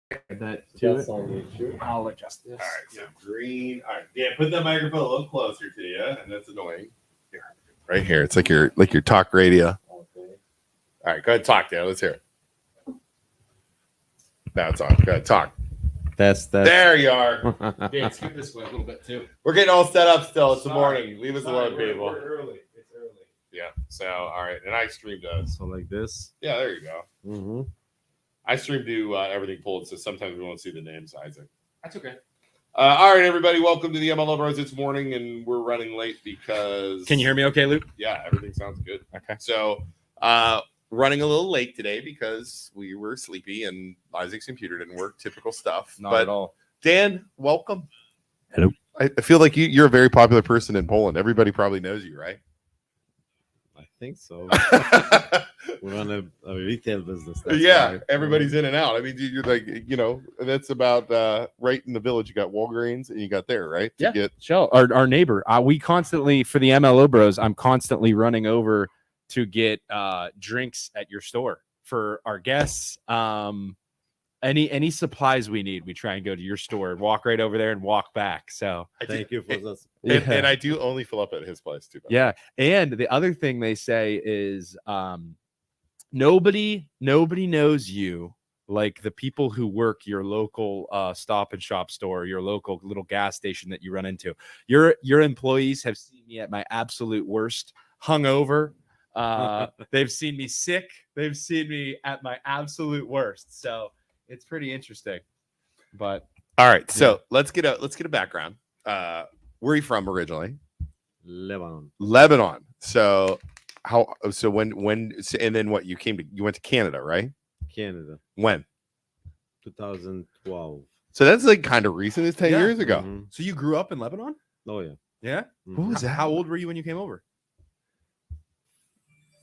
that to That's it. on YouTube. I'll adjust this. All right, so green. All right, yeah, put that microphone a little closer to you, and that's annoying. Here, right here. It's like your talk radio. Okay. All right, go ahead, talk, Dan. Let's hear it. Now it's on. Go ahead, talk. That's There you are. Dan, scoot this way a little bit too. We're getting all set up still. It's the Sorry. morning. Leave us Sorry, alone, we're people. early. It's early. Yeah. So, all right, and I stream does. So like this. Yeah, there you go. Mm-hmm. I stream do everything pulled, so sometimes we won't see the names, Isaac. That's okay. All right, everybody, welcome to the MLO Bros. It's morning, and we're running late because. Can you hear me okay, Luke? Yeah, everything sounds good. Okay. So, running a little late today because we were sleepy and Isaac's computer didn't work. Typical stuff. Not but at all. Dan, welcome. Hello. I feel like you're a very popular person in Poland. Everybody probably knows you, right? I think so. We're on a retail business. Yeah, why. everybody's in and out. I mean, you're like, that's about right in the village. You got Walgreens and you got there, right? To Yeah. get Shell, our neighbor. We constantly, for the MLO Bros, I'm constantly running over to get drinks at your store for our guests. Any supplies we need, we try and go to your store, walk right over there and walk back. So Thank you for this. and I do only fill up at his place too. yeah. And the other thing they say is nobody knows you like the people who work your local Stop and Shop store, your local little gas station that you run into. Your employees have seen me at my absolute worst, hungover. They've seen me sick. They've seen me at my absolute worst. So it's pretty interesting. But All right, so let's get a background. Where are you from originally? Lebanon. Lebanon. So when and then what? You went to Canada, right? Canada. When? 2012. So that's like kind of recent. It's 10 Yeah. years ago. Mhm. so you grew up in Lebanon? Oh yeah. Yeah. What was that? How old were you when you came over?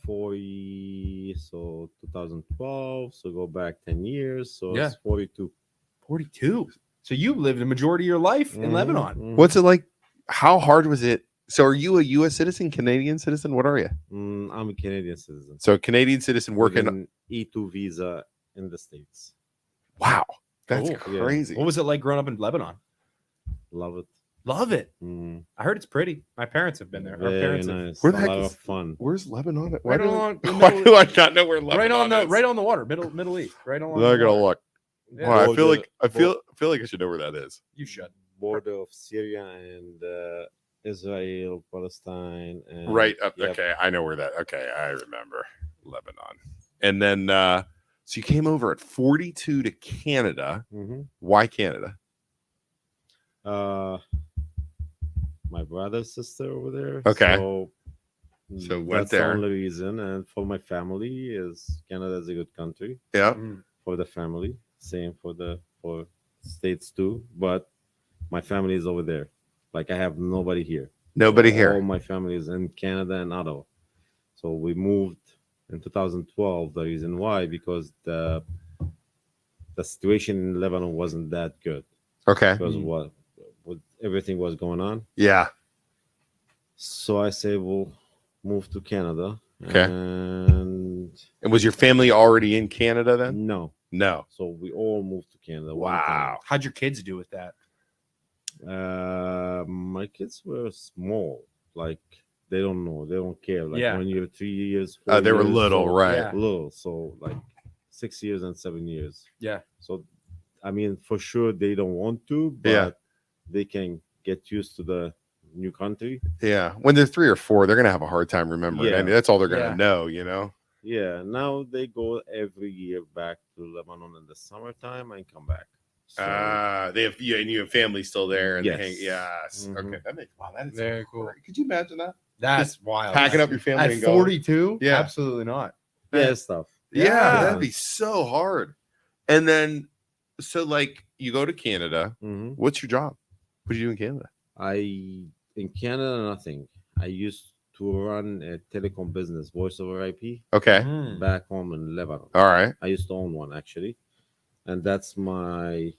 2012. So go back 10 years. So Yeah. it's 42. 42. So you lived a majority of your life in Mhm, Lebanon. mhm. What's it like? How hard was it? So are you a U.S. citizen, Canadian citizen? What are you? I'm a Canadian citizen. So Canadian citizen working. With an E2 visa in the States. Wow, that's Cool. Yeah. crazy. What was it like growing up in Lebanon? Love it. Love it. Mm, I heard it's pretty. My parents have been there. Our very parents have, nice. Where A the heck lot is- of fun. Where's Lebanon? At? Right do I- along the why middle- do I not know where Lebanon right is? on the water, Middle East, right on. I'm not gonna look. Yeah. Wow, I feel Border- like I feel like I should know where that is. You should. Border of Syria and Israel, Palestine, and Right up. Yep. Okay, I know where that. Okay, I remember Lebanon. And then so you came over at 42 to Canada. Mhm. Why Canada? My brother's sister over there. Okay. So, So went that's there. the only reason. And for my family, is Canada is a good country Yeah. for the family. Same for states too. But my family is over there. Like I have nobody here. Nobody All here. my family is in Canada and Ottawa. So we moved in 2012. The reason why, because the situation in Lebanon wasn't that good Okay. because what everything was going on. Yeah. So I say we'll move to Canada. Okay. And And was your family already in Canada then? no. No. So we all moved to Canada. one time. Wow. How'd your kids do with that? My kids were small. Like they don't know. They don't care. Like Yeah. when you're 3 years, 4 They were years, little, so- right? Yeah. Little. So like 6 years and 7 years. Yeah. So I mean, for sure they don't want to, but Yeah. they can get used to the new country. Yeah. When they're 3 or 4, they're gonna have a hard time remembering. I Yeah. mean, that's all they're gonna Yeah. know, you know. Yeah. Now they go every year back to Lebanon in the summertime and come back. So, They have and you have family still there, and Yes. they hang. Yes. Mhm. Okay. That makes that is Very cool. great. Could you imagine that? That's wild. Packing up your family at and going. 42? Yeah. Absolutely not. yeah, stuff. Yeah, Yeah. that'd be so hard. And then, so like, you go to Canada. hmm What's your job? What do you do in Canada? In Canada, nothing. I used to run a telecom business, voice over IP, Okay. Mm. back home in Lebanon. All right. I used to own one actually, and that's my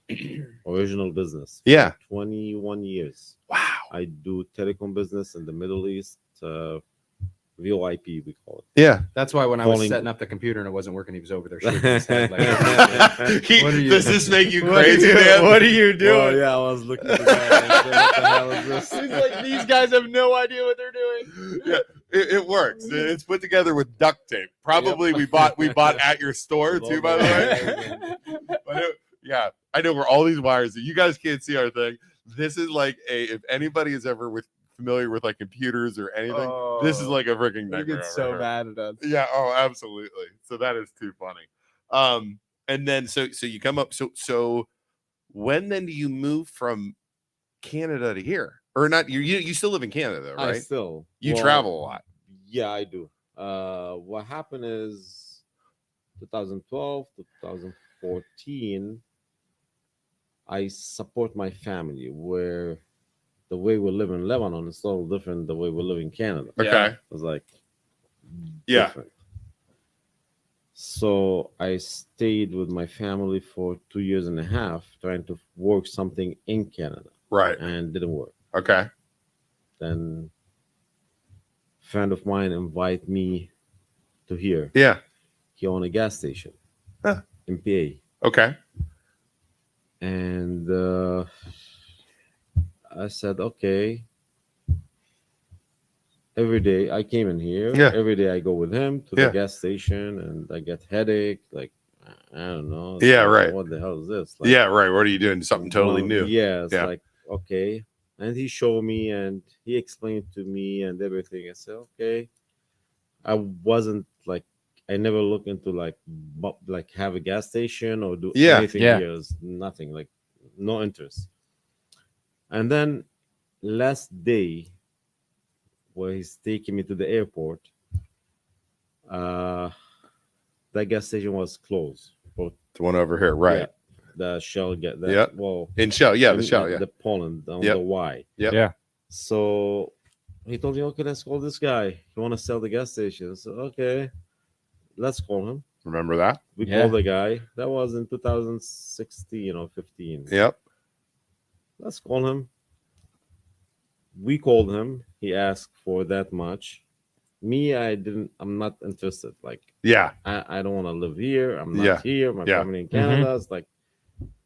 original business. Yeah. 21 years. Wow. I do telecom business in the Middle East, VoIP we call Yeah. That's why when I was Calling- setting up the computer and it wasn't working, he was over there shaking his head. Like, it. What are you- Does this make you what are crazy, you- man? what are you doing? Well, yeah, I was looking at that. And said, what the hell is this? He's like, these guys have no idea what they're doing. Yeah, it works. It's put together with duct tape. Probably we bought at your store too, by the way. But yeah, I know where all these wires. You guys can't see our thing. This is like if anybody is ever familiar with like computers or anything, this is like a freaking You nightmare. get over so here. mad at us. Yeah. Oh, absolutely. So that is too funny. And then so you come up. So when then do you move from Canada to here, or not? You still live in Canada, I right? still You well, travel a lot. Yeah, I do. What happened is 2012 to 2014, I support my family where the way we live in Lebanon is so different the way we live in Canada. Okay. Yeah. It was like Yeah. different. So I stayed with my family for 2 years and a half trying to work something in Canada Right. and didn't work. Okay. Then a friend of mine invited me to here. Yeah. He owned a gas station Huh. in PA. Okay. And I said, okay. Every day I came in here. Yeah. Every day I go with him to Yeah. the gas station and I get headache. Like, I don't know. Yeah, Like, right. What the hell is this? Like, Yeah. Right. What are you doing? Something totally well, new. Yeah. It's Yeah. like, okay. And he showed me and he explained to me and everything. I said, okay. I wasn't like, I never looked into like have a gas station or do Yeah, anything yeah. here. It's nothing, like no interest. And then last day, where he's taking me to the airport, that gas station was closed. For, The one over here. Right. yeah, the Shell get that. Yeah. Well, In Shell. Yeah. I The mean, Shell. Yeah. the Poland on Yep. the Y. Yep. Yeah. So he told me, okay, let's call this guy. You want to sell the gas station? So okay, let's call him. Remember that? We Yeah. called the guy. That was in 2016 or 15. Yep. Let's call him. We called him. He asked for that much. Me, I'm not interested. Like, Yeah. I don't want to live here. I'm not Yeah. here. My Yeah. family in Canada. It's like,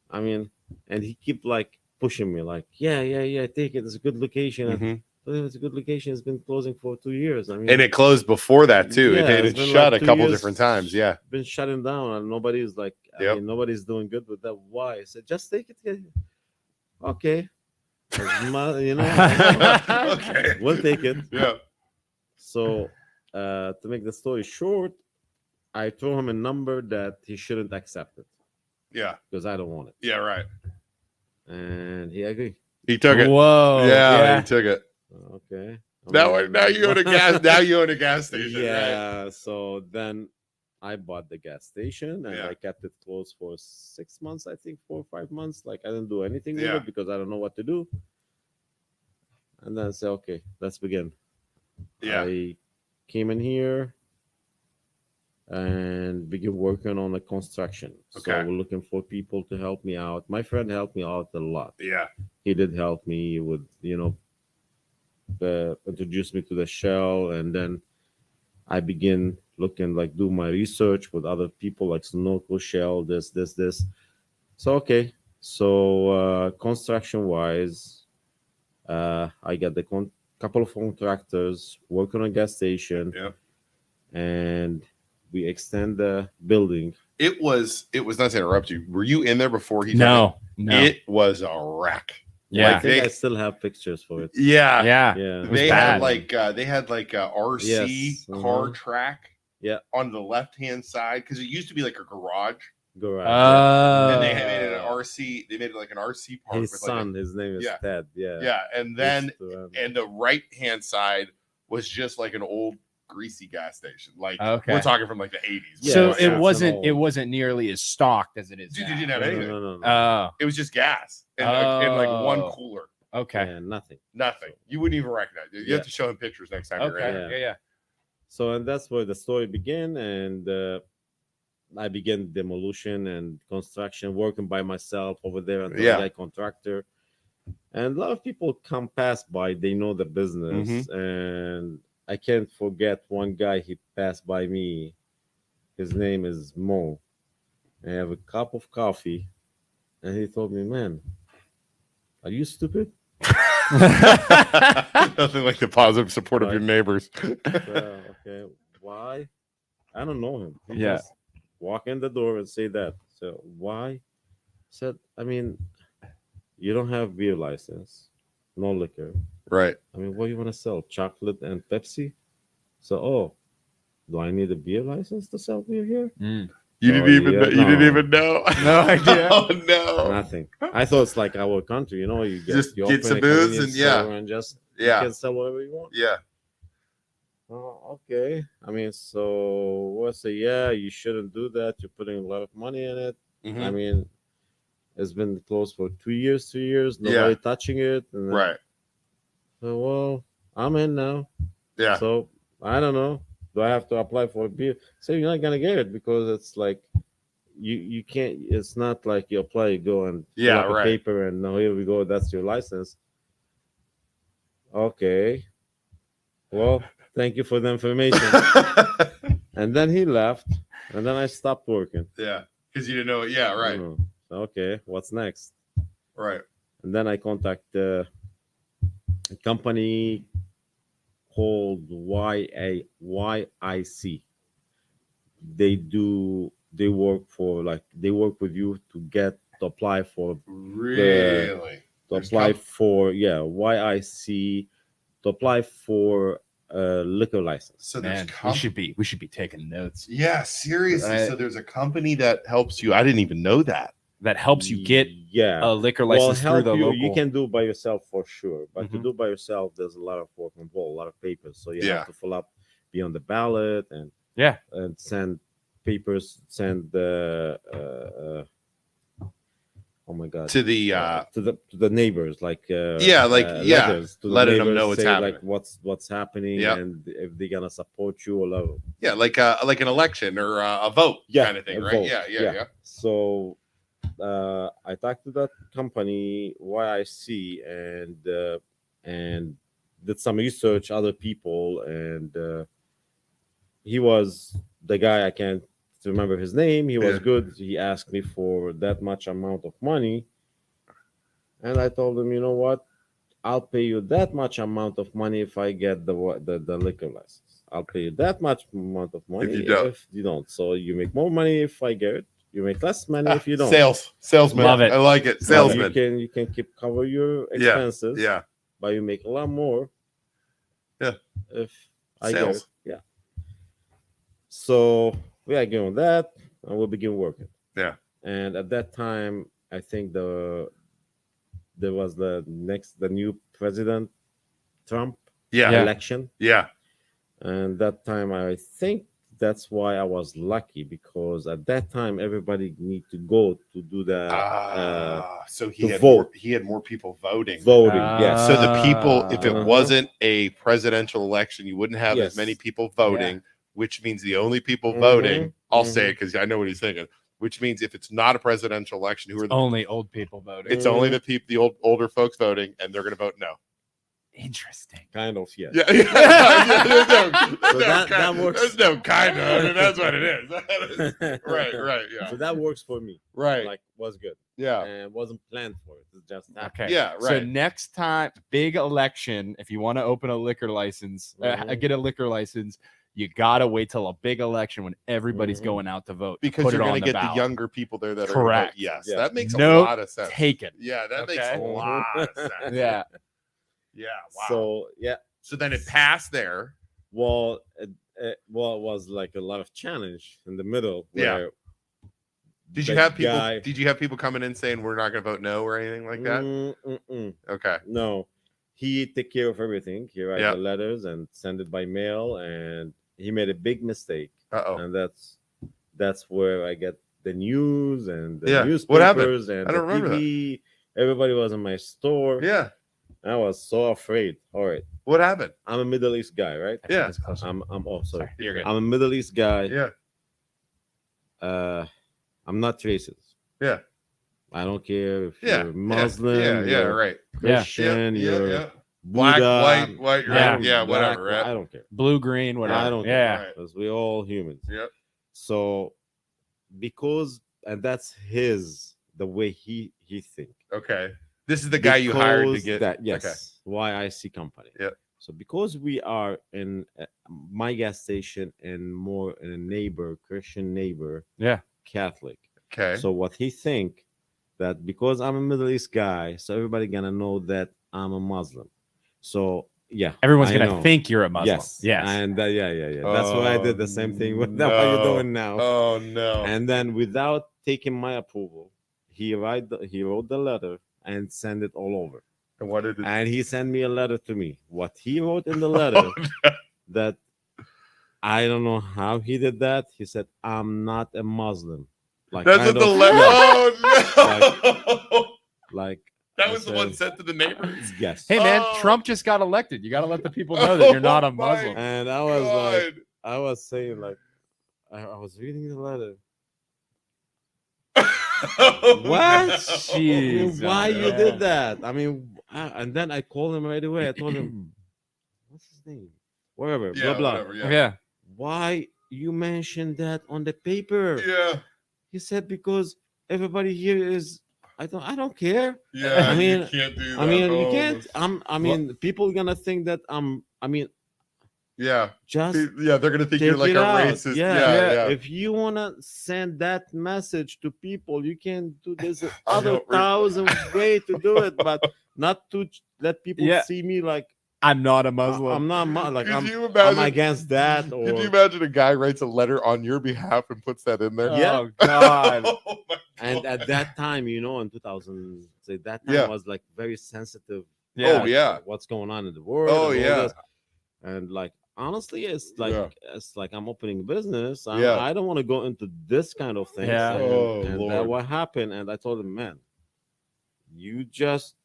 I mean, and he keep like pushing me, like, yeah, take it. It's a good location. Mhm. But if it's a good location, it's been closing for 2 years. I mean, And it closed before that too. Yeah, It it's had been shut like a 2 couple years. different times. Yeah. been shutting down, and nobody's like, Yep. nobody's doing good with that. Why? I said, just take it. Okay. You know, Okay. we'll take it. Yeah. So, to make the story short, I told him a number that he shouldn't accept it Yeah. because I don't want it, Yeah. Right. and he agreed. He took it. Whoa. Yeah. He took it. Okay. Now you own a gas. Now you own a gas station. Right? Yeah. So then I bought the gas station and Yeah. I kept it closed for 6 months, I think 4 or 5 months. Like I didn't do anything Yeah. with it because I don't know what to do. And then I said, okay, let's begin. Yeah. I came in here and began working on the construction. Okay. So we're looking for people to help me out. My friend helped me out a lot. Yeah. He did help me with, introduce me to the Shell, and then I begin looking, like, do my research with other people like Sunoco, Shell, this. So okay, so construction wise, I got the couple of contractors working on a gas station. Yep. And we extend the building. It was not to interrupt you. Were you in there before he? No. took No. it? It was a wreck. Yeah. I Like, think they- I still have pictures for it. Yeah. Yeah. Yeah. was They bad. had like a RC Yes, car uh-huh. track. Yeah. On the left hand side, because it used to be like a garage. Garage. And they made it an Oh. RC. They made it like an RC park. His with like a- son, his name is Yeah. Ted. Yeah. yeah, and then Used to, and the right hand side was just like an old greasy gas station. Like Okay. we're talking from like the 80s. Yeah, So it's it an wasn't nearly as stocked as it is. Dude, now. they didn't have no, anything. no. Oh. It was just gas and like one Oh. cooler. Okay. Yeah, nothing. Nothing. You wouldn't even recognize it. You Yeah. have to show him pictures next time you're Okay. in. Yeah. Yeah. Yeah. So, and that's where the story began. And I began demolition and construction, working by myself over there until Yeah. I got contractor. And a lot of people come pass by, they know the business. Mm-hmm. And I can't forget one guy. He passed by me. His name is Mo. I have a cup of coffee, and he told me, "Man, are you stupid?" Nothing like the positive support of your neighbors. Okay, why? I don't know him. He Yeah. just walk in the door and say that. So why? Said, I mean, you don't have beer license, no liquor. Right. I mean, what do you want to sell? Chocolate and Pepsi? So, oh, do I need a beer license to sell beer here? You Oh, didn't even yeah, you didn't no. even know. No idea. Oh no. Nothing. I thought it's like our country, you know, you Just you get open some a booze convenience and yeah. store and just you Yeah. can sell whatever you want. Yeah. Oh, okay. I mean, so we'll say, yeah, you shouldn't do that. You're putting a lot of money in it. Mhm. I mean, it's been closed for 2 years, 3 years. Yeah. Nobody touching it. And then, Right. so, well, I'm in now. Yeah. So I don't know. Do I have to apply for a beer? So you're not gonna get it because it's like you can't. It's not like you apply, you go and fill Yeah, up a right. paper, and now here we go. That's your license. Okay. Well, thank you for the information. And then he left, and then I stopped working. Yeah. Because you didn't know it. Yeah, right. Oh, okay, what's next? Right. And then I contact a company called YIC. They work for they work with you to get to apply for Really? There's YIC to apply for a liquor license. So there's Man, we should be taking notes. Yeah, seriously. Right. So there's a company that helps you. I didn't even know that. That helps you get yeah a liquor well, license through help the you. local. You can do by yourself for sure, but to Mhm. do by yourself, there's a lot of work involved, a lot of papers. So you Yeah. have to fill up, be on the ballot, and Yeah. and send papers, send the oh my god To the to the neighbors, like Yeah, like, yeah, letters to the letting them neighbors, know what's say, happening. like what's happening, Yep. and if they're gonna support you or love. yeah, like an election or a vote Yeah, kind of thing, a right? vote, Yeah. So I talked to that company YIC and did some research, other people, and he was the guy. I can't remember his name. He was Yeah. good. He asked me for that much amount of money, and I told him, you know what? I'll pay you that much amount of money if I get the liquor license. I'll pay you that much amount of money if you don't. So you make more money if I get it. You make less money if you don't. Salesman. Love it. I like it. So Salesman. you can keep cover your expenses. Yeah. But you make a lot more. Yeah. If I get Sales. it. Yeah. So we are doing that and we'll begin working. Yeah. And at that time, I think there was the new president, Trump Yeah. election. Yeah. And that time I think that's why I was lucky, because at that time everybody need to go to do the So he to had vote. he had more people voting. voting. Yes. So the people, if it Uh-huh. wasn't a presidential election, you wouldn't have as Yes. many people voting, which means the only people voting, I'll say it because I know what he's thinking, which means if it's not a presidential election, who are the Only old people voting. it's only the people, the older folks voting, and they're going to vote no. Interesting. Kind of, yes. Yeah, there's So that works. There's no kind of. I mean, that's what it is. right. Yeah. So that works for me. Right. Like, was good. Yeah. And wasn't planned for it. It just happened. Okay. Yeah. So Right. next time, big election, if you want to open a liquor license, get a liquor license, you gotta wait till a big election when everybody's Mhm. going out to vote. Because put you're it going on to get the ballot. younger people there that are Correct. Yes, Yeah. that makes a Note lot of sense. taken. Yeah, that makes Okay. a lot of sense. Yeah. Yeah. Wow. So then it passed there. well, it was like a lot of challenge in the middle. Yeah. Where Did you the have people? guy- Did you have people coming in saying we're not going to vote no or anything like that? Okay. No, he take care of everything. He write Yeah. the letters and send it by mail, and he made a big mistake, Oh. and that's where I get the news and the Yeah. newspapers What happened? and I don't the remember TV. Everybody was in my store. Yeah. I was so afraid. All right, What happened? I'm a Middle East guy, right? Yeah. It's closer. I'm oh sorry. Sorry, you're good. I'm a Middle East guy. Yeah. I'm not racist. Yeah. I don't care if Yeah. you're Muslim, Yeah. you're Right. Yeah. Christian, Yeah. you're Yeah. Black, Buddha, white, Yeah. red. Yeah, black, whatever. Right? I don't care. Blue, green, whatever. I don't Yeah. care because we're all humans. Yep. So because and that's the way he think. Okay. This is the guy you hired to Because get. that. Yes, Okay. YIC company. Yep. So because we are in my gas station and more in a neighbor, Christian neighbor, Yeah. Catholic. Okay. So what he think that because I'm a Middle East guy, so everybody gonna know that I'm a Muslim. So yeah, Everyone's I gonna know. think you're a Muslim. Yes, Yes. and yeah. That's why I did the same thing with what you're no. doing now. Oh no. And then without taking my approval, he wrote the letter and sent it all over. And what did it? And he sent me a letter to me. What he wrote in the letter that I don't know how he did that. He said, "I'm not a Muslim." Like That's kind what the of- letter. yeah, Oh no. like that I was the one said- sent to the neighbors. yes. Hey man, Oh. Trump just got elected. You got to let the people know that you're not a Oh, my Muslim. And I was like, God. I was saying like, I was reading the letter. Oh, What? no. I mean, Jeez, why you yeah. did that? I mean, and then I called him right away. I told him, what's his name? Whatever, Yeah, blah blah. whatever, yeah. Yeah. Why you mentioned that on the paper? Yeah. He said because everybody here is. I don't care. Yeah. I mean- you can't do that. I mean, you Oh, can't. I mean, people gonna think that I'm. I mean, Yeah. just Yeah. They're gonna think you're take like it a out. racist. Yeah. Yeah. If you wanna send that message to people, you can do this I other don't re- thousand way to do it, but not to let people Yeah. see me like I'm not a Muslim. I'm not like Could I'm, you I'm imagine? against that. Or Could you imagine a guy writes a letter on your behalf and puts that in there? Yeah. Oh God. Oh, my and God. at that time, you know, in 2000, say that time Yeah. was like very sensitive. Oh, yeah. What's going on in the world? Oh, and all yeah. this. And like honestly, it's like Yeah. it's like I'm opening a business. Yeah. I don't want to go into this kind of thing. Yeah. Oh, and Lord. that what happened. And I told him, man, you just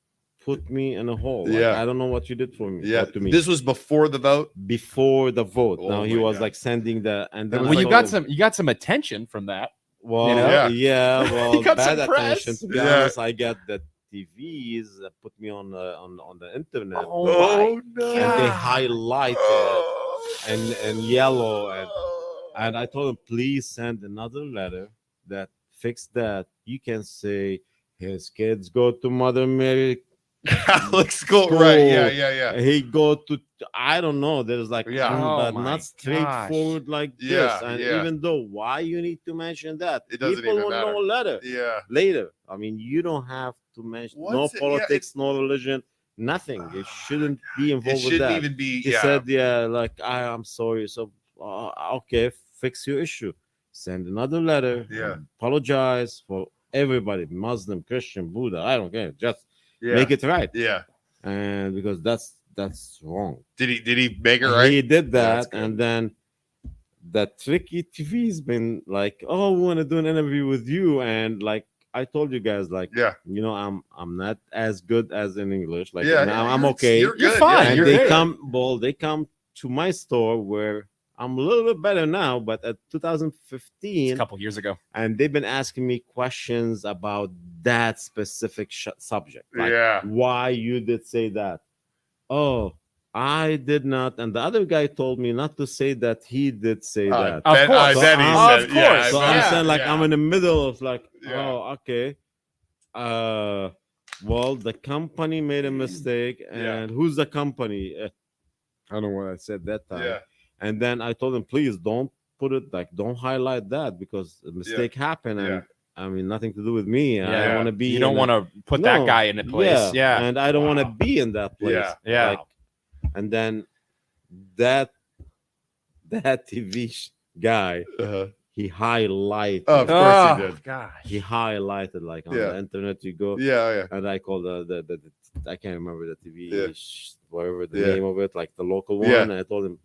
put me in a hole. Like, Yeah. I don't know what you did for me. Yeah. to me This was before the vote. before the vote. Oh now he my was God. like sending the and then Well, I Well, you told got him, some attention from that. well, Yeah. yeah, well, got bad some press. attention. To be Yeah. honest, I got the TVs that put me on the internet. Oh, no. And they highlighted and yellow and I told him, please send another letter that fix that. You can say his kids go to Mother Mary. Catholic school. School. Right. Yeah. He go to I don't know. There's like Yeah. Oh but my not straightforward like Yeah, this. And yeah. even though why you need to mention that, It doesn't people even will matter. know later. Yeah. Later. I mean, you don't have to mention no What's it- yeah, politics, no religion, nothing. It shouldn't be It involved with shouldn't that. even be. He Yeah. said, "Yeah, like I'm sorry." So, okay, fix your issue. Send another letter. Yeah. Apologize for everybody, Muslim, Christian, Buddha. I don't care. Just Yeah. make it right. Yeah. And because that's wrong. Did he make it right? He did That's that, good. and then that Tricky TV's been like, "Oh, we want to do an interview with you," and like I told you guys, like, Yeah. you know, I'm not as good as in English. Like, Yeah. I'm you're- okay. You're, You're good, fine, yeah. And you're they good. they come to my store where I'm a little bit better now, but at It's a 2015, couple years ago. and they've been asking me questions about that specific subject. Like, Yeah. why you did say that? Oh, I did not, and the other guy told me not to say that. He did say that. Of bet- I course. bet he So, said of it. Yeah, course. So I I'm bet- yeah. saying like yeah. I'm in the middle of like, Yeah. oh, okay. Well, the company made a mistake, and who's the company? I don't know what I said that time. Yeah. And then I told him, please don't put it like, don't highlight that because a mistake happened, and Yeah. I mean nothing to do with me. I Yeah. don't want to be. You don't in want to put that No. guy in a place. Yeah. and I don't want to Wow. be in that place. Yeah. Yeah. Like, and then that TV guy, Uh-huh. he highlighted. Oh, of course Oh, he did. gosh. He highlighted like on Yeah. the internet. You go, Yeah. and I call the I can't remember the TV, Yeah. whatever the Yeah. name of it, like the local one. Yeah. And I told him,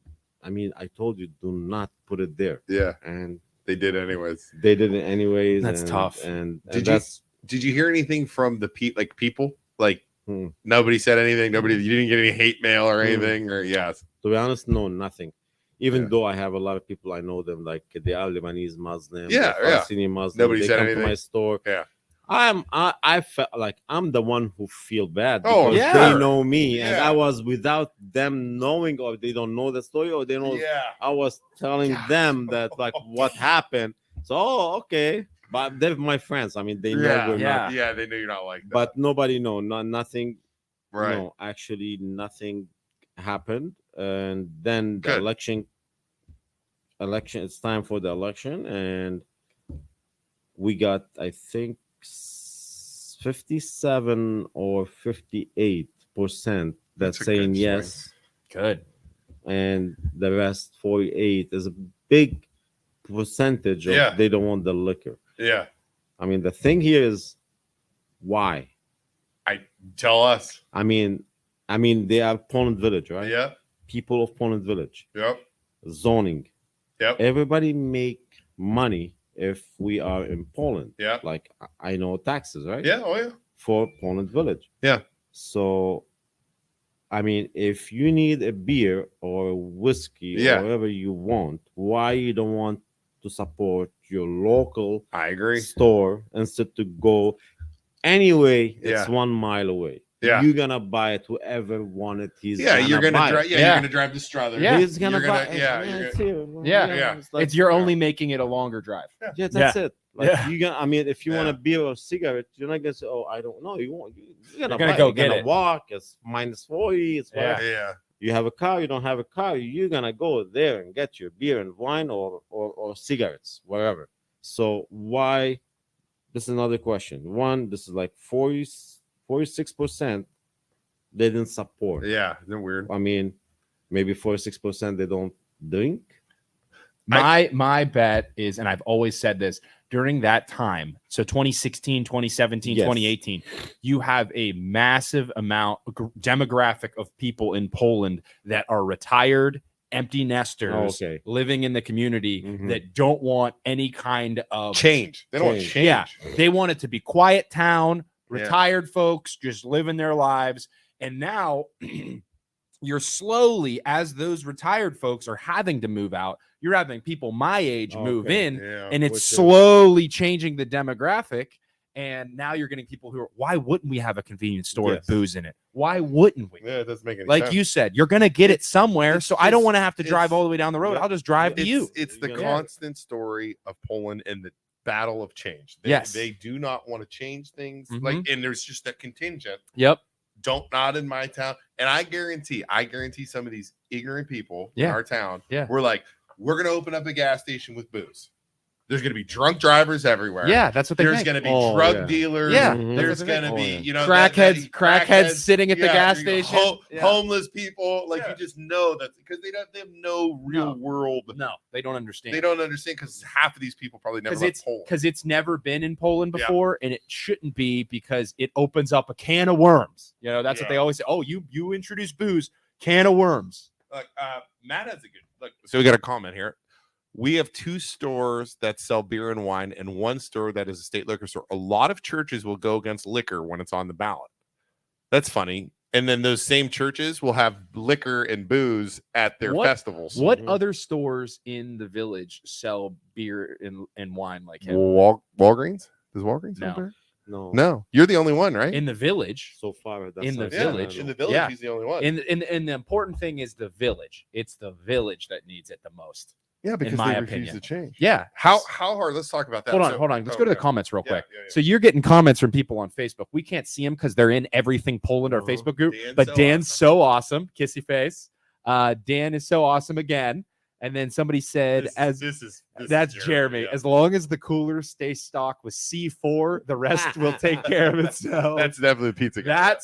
I mean, I told you, do not put it there, Yeah. and They did anyways. they did it anyways. That's and, tough. And Did you- that's Did you hear anything from the people? Like Hmm. nobody said anything. Nobody. You didn't get any hate mail or Hmm. anything. Or yes. to be honest, no, nothing. Even Yeah. though I have a lot of people, I know them, like they are Lebanese Muslim, Yeah, they're yeah. Palestinian Muslim. Nobody they said come to anything. my store. Yeah. I felt like I'm the one who feel bad Oh, because yeah. they know me, and Yeah. I was without them knowing, or they don't know the story, or they know. Yeah. I was telling Yeah. them that like what happened. So okay, but they're my friends. I mean, they know Yeah. we're not, Yeah. They knew you're not like that. but nobody know. Nothing. right. No, actually, nothing happened, and then the Good. election. It's time for the election, and we got, I think, 57 or 58% that's That's a saying good yes, Good. and the rest 48 is a big percentage of Yeah. they don't want the liquor. Yeah. I mean, the thing here is why. Tell us. I mean, they are Poland Village, right? Yeah. People of Poland Village, Yep. zoning. Yep. Everybody make money if we are in Poland. Yeah. Like I know taxes, right? Yeah. Oh yeah. For Poland Village. Yeah. So, I mean, if you need a beer or whiskey Yeah. or whatever you want, why you don't want to support your local I agree. store instead to go anyway? It's Yeah. 1 mile away. Yeah. You're gonna buy it. Whoever want it, he's Yeah. You're gonna buy it. drive. Yeah, Yeah. You're gonna drive to Struthers. Yeah. He's gonna You're buy gonna- it. yeah, it's you're here. Yeah. Yeah. It's like, It's you're yeah. only making it a longer drive. yeah, that's it. Like Yeah. you gonna, I mean, if you want Yeah. a beer or cigarette, you're not gonna say, "Oh, I don't know." You want, you're gonna, gonna buy go You're get gonna it. walk. It's minus 40. It's Yeah. whatever. Yeah. You have a car. You don't have a car. You're gonna go there and get your beer and wine or cigarettes, whatever. So why? This is another question. One, this is like 46%. They didn't support. Yeah. Isn't it weird? I mean, maybe 46% they don't drink. My bet is, and I've always said this, during that time, so 2016, 2017, Yes. 2018, you have a massive demographic of people in Poland that are retired, empty nesters, Okay. living in the community Mhm. that don't want any kind of Change. They don't want Change. change. Yeah. They want it to be quiet town, Yeah. retired folks just living their lives. And now you're slowly, as those retired folks are having to move out, you're having people my age move Okay. in, Yeah. and it's Which is- slowly changing the demographic. And now you're getting people who are, why wouldn't we have a convenience store with Yes. booze in it? Why wouldn't we? Yeah. It doesn't make any Like sense. you said, you're going to get it somewhere. It's So I don't just- want to have to drive it's- all the way down the road. yeah. I'll just drive to you. It's the Yeah. constant story of Poland and the battle of change. Yes. They do not want to change things. Mhm. Like, and there's just a contingent. Yep. Not in my town. And I guarantee some of these ignorant people in Yeah. our town Yeah. we're like, we're gonna open up a gas station with booze. There's gonna be drunk drivers everywhere. Yeah, that's what they There's think. gonna be Oh, drug yeah. dealers. Yeah, Mhm. There's that's what they gonna think. be, Oh, yeah. Crackheads sitting at the gas you- station. Yeah. homeless people. Like, Yeah. you just know that because they have no real No. world. No, they don't understand. They don't understand because half of these people probably never left Poland. because it's never been in Poland Yeah. before, and it shouldn't be because it opens up a can of worms. You know, that's what Yeah. they always say. Oh, you introduce booze, can of worms. Look, Matt has a good look. So we got a comment here. We have 2 stores that sell beer and wine, and 1 store that is a state liquor store. A lot of churches will go against liquor when it's on the ballot. That's funny. And then those same churches will have liquor and booze at their What- festivals. What Mhm. other stores in the village sell beer and wine like him? Walgreens? Does Walgreens No. sell beer? No. No, you're the only one, right? In the village. So far, that's In the like- village. In the village, Yeah. he's the only one. And the important thing is the village. It's the village that needs it the most. Yeah, because my they refuse opinion. to change. Yeah. How hard? Let's talk about that. Hold on, So- hold on. Let's oh, go to the okay. comments real Yeah, quick. yeah, yeah. So you're getting comments from people on Facebook. We can't see them because they're in Everything Poland, our Uh-huh. Facebook group. Dan's But so Dan's awesome. so awesome. Kissy face. Dan is so awesome again. And then somebody said, This is that's Jeremy. yeah. As long as the coolers stay stocked with C4, the rest will take care of itself. That's definitely pizza. guy.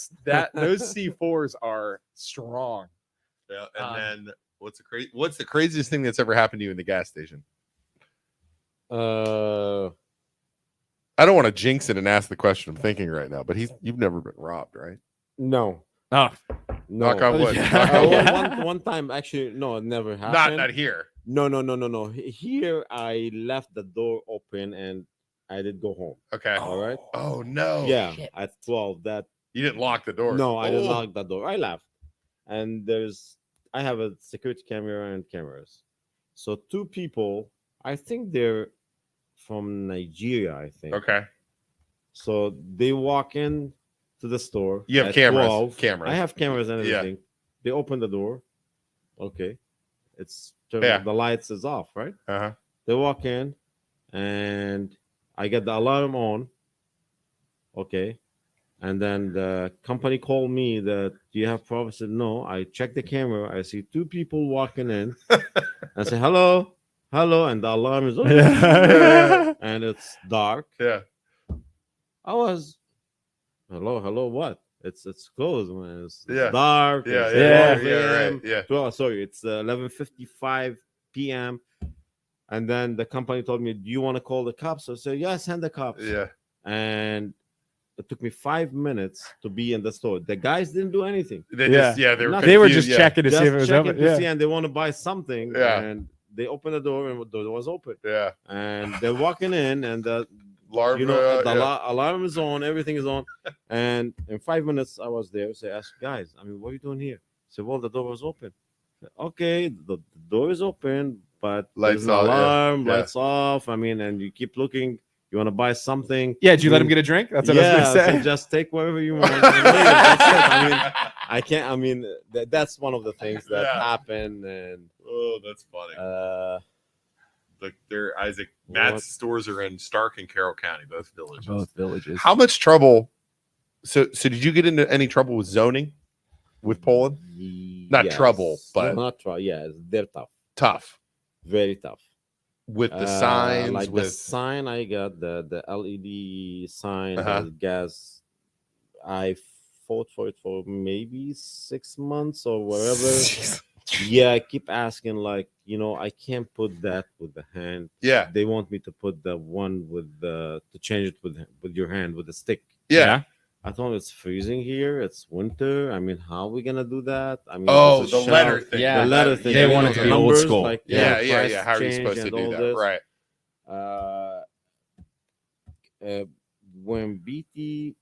Those C4s are strong. Yeah, and Um, then what's the craziest thing that's ever happened to you in the gas station? Uh, I don't want to jinx it and ask the question I'm thinking right now, but you've never been robbed, right? no. Oh, No. Knock on wood. Yeah. Knock on wood. One time, actually, no, it never Not happened. here. No. Here, I left the door open and I did go home. Okay. All right. Oh no. Yeah, shit. at 12. That You didn't lock the door. no, I didn't Oh. lock the door. I left, and I have a security camera and cameras. So 2 people, I think they're from Nigeria. I think. Okay. So they walk in to the store. You have at cameras. 12. Cameras. I have cameras and Yeah. everything. They open the door. Okay. It's Yeah. the lights is off, right? Uh-huh. They walk in and I get the alarm on. Okay. And then the company called me that, do you have problems? I said, no. I check the camera. I see two people walking in. I say, hello, hello. And the alarm is on. And it's dark. Yeah. I was, hello, what? It's closed, man. It's Yeah. dark. Yeah. It's Yeah. 12 Yeah. a.m. Right. Yeah. 12, sorry, it's 11:55 p.m. And then the company told me, do you want to call the cops? I said, yeah, send the cops. Yeah. And it took me 5 minutes to be in the store. The guys didn't do anything. They Yeah. just, yeah, they were, Nothing. They were confused, just yeah. checking to see if it was checking open. to Yeah. see, and they want to buy something. Yeah. And they open the door, and the door was open. Yeah. And they're walking in, and the Larva. the yeah. alarm is on, everything is on. And in 5 minutes, I was there. So I asked, guys, I mean, what are you doing here? I said, well, the door was open. I said, okay, the door is open, but Lights there's an off, yeah. alarm, Yeah. lights off. I mean, and you keep looking. You want to buy something? Yeah, did you let I him mean, get a drink? That's what yeah, I was so gonna say. just take whatever you want. And leave. That's it. I mean, I can't. I mean, that's one of the things that Yeah. happen. And Oh, that's funny. Like they're Isaac. Matt's What? stores are in Stark and Carroll County, both villages. villages. How much trouble? So did you get into any trouble with zoning with Poland? Not trouble, but- no, not trouble. Yeah, they're tough, Tough very tough. with the signs. like the with sign I got, the LED sign, Uh-huh. the gas. I fought for it for maybe 6 months or whatever. Yeah, I keep asking, like, I can't put that with the hand. yeah, They want me to put the one with to change it with your hand with the stick. yeah. I told them it's freezing here. It's winter. I mean, how are we gonna do that? I mean, Oh, there's a the letter shelf- thing. Yeah. the letter thing. They you know, want it to the be old numbers, school. Like, Yeah, price yeah. How are you change supposed to and do all that? this. Right. When BT,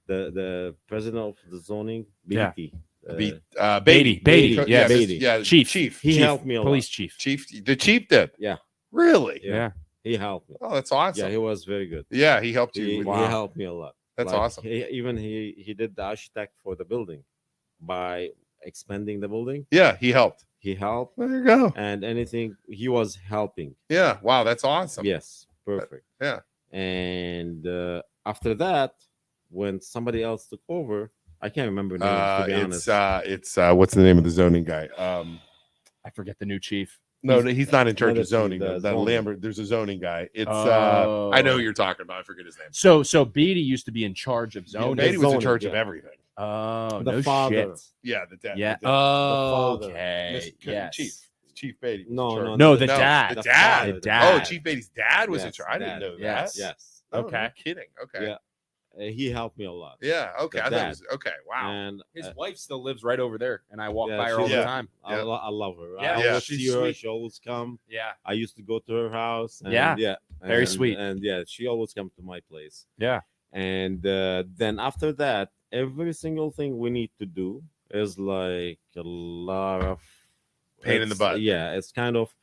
the president of the zoning, Yeah. BT, Beatty, Beatty, yes. Beatty. Yeah, Chief. Chief. he Chief, helped me a lot. Police chief. Chief. The chief did. Yeah. Really? Yeah. He helped me. Oh, that's awesome. Yeah, he was very good. Yeah, he helped He, you. he Wow. helped me a lot. That's Like, awesome. He did the architect for the building by expanding the building. Yeah, he helped. He helped, There you go. and anything he was helping. Yeah. Wow, that's awesome. Yes, perfect. yeah. And after that, when somebody else took over, I can't remember names, to be honest. It's what's the name of the zoning guy? I forget the new chief. No, he's not in charge Another of zoning. chief, though. the That zoning. Lambert, there's a zoning guy. It's Oh. I know who you're talking about. I forget his name. So Beatty used to be in charge of zoning. Beatty was in zoning, charge of yeah. everything. Oh, The no father. shit. Yeah, the dad. Yeah. the dad. father. Okay. Yes. Chief Beatty. was in No, charge. no, No, no, the No, dad. the The dad. father. The dad. Oh, Chief Beatty's dad was in Yes, charge. I didn't dad. know Yes. that. Yes, Oh, no Okay. kidding. Okay. Yeah. He helped me a lot. Yeah. Okay. The I thought it dad. was okay. Wow. And His wife still lives right over there, and I walk Yeah, by her she- all the Yeah. time. I, Yeah. I love her. Yeah, I yeah, always she's see her. sweet. She always come. Yeah. I used to go to her house. And Yeah. Very and- sweet. And yeah, she always come to my place. Yeah. And then after that, every single thing we need to do is like a lot of Pain in the it's- butt. Yeah, it's kind of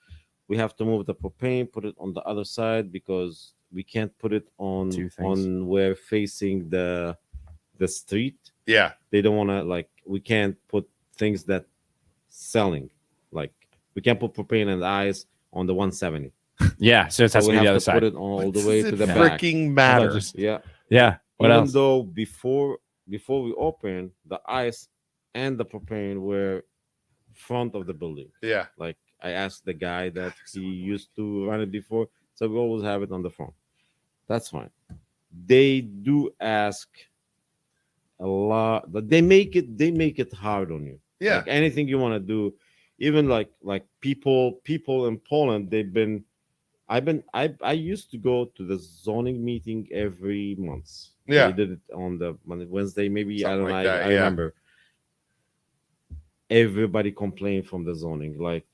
we have to move the propane, put it on the other side because we can't put it on Two things. on where facing the street. Yeah. They don't want to like we can't put things that selling like we can't put propane and ice on the 170. Yeah. So it has So to we be the have other to side. put it all the What way does to it the back. freaking matter. Just- Yeah. Yeah. What Even else? though before we open the ice and the propane were front of the building. Yeah. Like I asked the guy that he used to run it before, so we always have it on the front. That's fine. They do ask a lot, but they make it hard on you. Yeah. Like anything you want to do, even like people in Poland, I used to go to the zoning meeting every month. Yeah. We did it on the Wednesday, maybe. I Something don't know. like that, I yeah. remember. Everybody complained from the zoning, like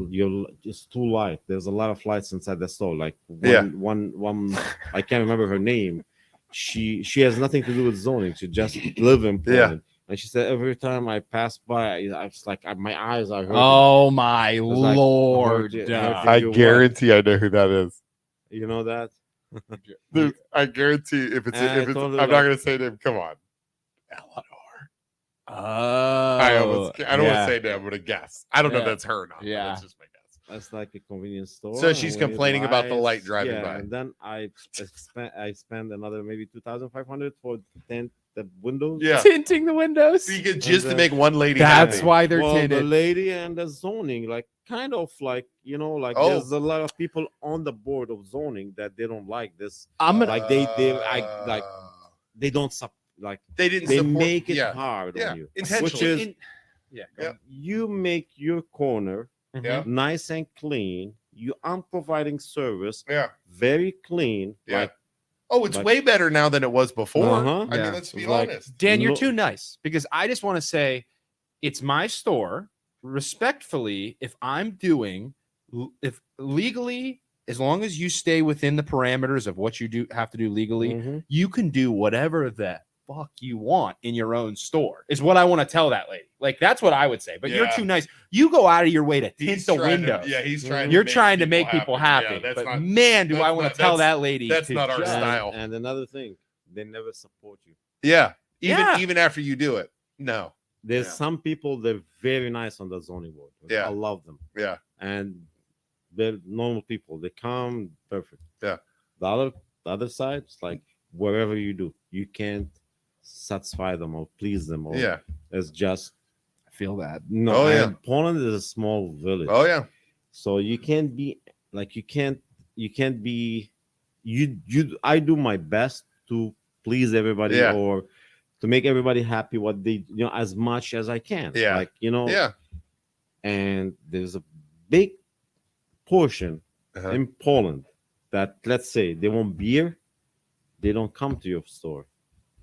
you're just too light. There's a lot of lights inside the store. Like Yeah. one I can't remember her name. She has nothing to do with zoning. She just live in Yeah. Poland. And she said every time I pass by, I was like my eyes are hurting. Oh my was like, Lord. hurt- duh. hurt- I You're guarantee I know who that is. You know that? Dude, I guarantee if it's, And I if it's told I'm her, not like- gonna say name. Come on, Eleanor. Oh, I don't want to say name. I'm gonna guess. I don't know if Yeah. that's her or not. Yeah. But that's just my guess. That's like a convenience store. So and she's when it complaining about the light lights- driving yeah, by. And then I spent another maybe 2,500 for tint the windows. Yeah, tinting the windows. just to then- make one lady That's happy. why they're Well, the tinted. lady and the zoning, like kind of like like Oh. there's a lot of people on the board of zoning that they don't like this. I'm gonna. Like they don't like they didn't they support, make it yeah. hard Yeah, on you, intentionally. which is Yeah. Yeah. you make your corner Yeah. nice and clean. I'm providing service Yeah. very clean. Yeah. Like, Oh, it's Like- way better now than it was before. Uh-huh. I Yeah. mean, let's be Like- honest. Dan, you're No- too nice because I just want to say it's my store. Respectfully, if I'm doing, if legally, as long as you stay within the parameters of what you do have to do legally, mhm. you can do whatever the fuck you want in your own store, is what I want to tell that lady. Like, that's what I would say. But you're Yeah. too nice. You go out of your way to tint He's the trying window. To, yeah, he's trying. You're trying to make people happy. Yeah, that's but not, man, do that's I want not- to tell that's- that lady. that's to not our just- style. And another thing, they never support you. yeah. Even Yeah. even after you do it, no. There's Yeah. some people they're very nice on the zoning board. Yeah. I love them, Yeah. and they're normal people. They come perfect. Yeah. The other side, it's like wherever you do, you can't satisfy them or please them. Or Yeah. it's just I feel that. no. Oh, yeah. and Poland is a small village. Oh yeah. So you can't be like you can't be you I do my best to please everybody Yeah. or to make everybody happy what they as much as I can. Yeah. Like Yeah. and there's a big portion Uh-huh. in Poland that let's say they want beer, they don't come to your store.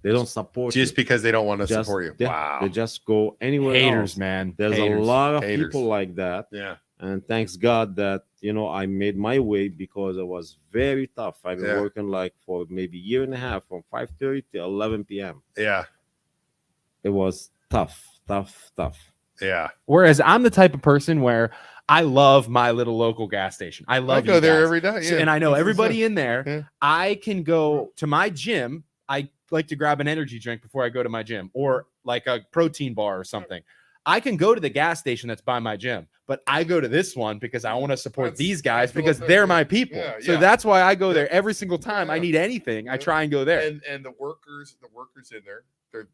They don't support Just you. because they don't want to Just- support you. yeah, Wow. They just go anywhere Haters, else. man. There's Haters. a lot of Haters. people like that. Yeah. And thanks God that I made my way because it was very tough. I've been Yeah. working like for maybe a year and a half from 5:30 to 11 p.m. Yeah. It was tough. Yeah. Whereas I'm the type of person where I love my little local gas station. I I love go you there guys. every day. So- Yeah. and I know That's everybody what's in there. Yeah. I can go to my gym. I like to grab an energy drink before I go to my gym or like a protein bar or something. I can go to the gas station that's by my gym, but I go to this one because I want to support That's- these guys that's what because I'm they're saying. my people. Yeah, So yeah. that's why I go Yeah. there every single time I Yeah. need anything. I Yeah. try and go there. And the workers in there,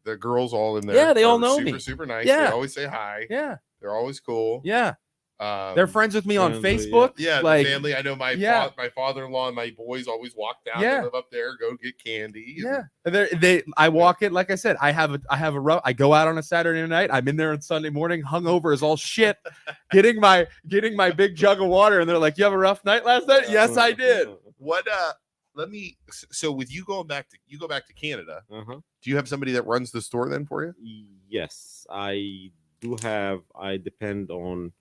the girls all in there. Yeah, they all are know super, me. Super nice. Yeah. They always say hi. Yeah. They're always cool. Yeah. Um, They're friends with me on friendly, yeah. Facebook. Yeah, Like, the family. I know my Yeah. my father-in-law and my boys always walk down. Yeah. They live up there, go get candy. and- yeah. I walk it, like I said, I have a rough, I go out on a Saturday night. I'm in there on Sunday morning, hungover as all shit, getting my big jug of water. And they're like, "You have a rough night last night?" Yes, I did. What let me so with you go back to Canada, Uh-huh. do you have somebody that runs the store then for you? Yes, I do have. I depend on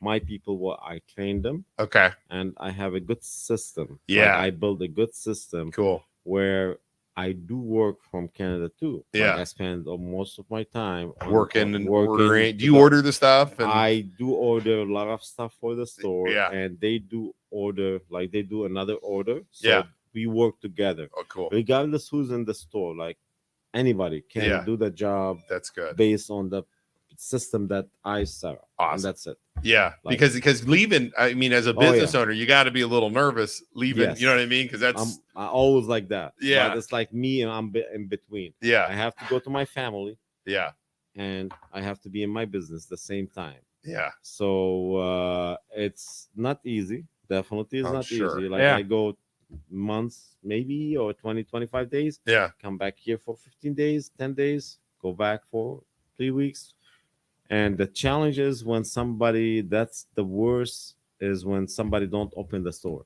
my people. What I train them, Okay. and I have a good system. Like, Yeah. I build a good system Cool. where I do work from Canada too. Like, Yeah. I spend most of my time Working and working ordering. Do to you the- order the stuff? And I do order a lot of stuff for the store, Yeah. and they do order like they do another order. So Yeah. we work together, oh, cool. regardless who's in the store. Like anybody can Yeah. do the job That's good. based on the system that I set up, and Awesome. that's it. Yeah, Like- because leaving. I mean, as a Oh, yeah. business owner, you got to be a little nervous leaving. Yes. You know what I mean? Because that's I always like that. Yeah. But it's like me, and I'm in between. I yeah, have to go to my family, yeah, and I have to be in my business the same time. yeah. So it's not easy. Definitely, it's I'm not sure. easy. Like Yeah. I go months, maybe, or 20, 25 days. Yeah, Come back here for 15 days, 10 days. Go back for 3 weeks. And the challenge is when somebody. That's the worst. Is when somebody don't open the store.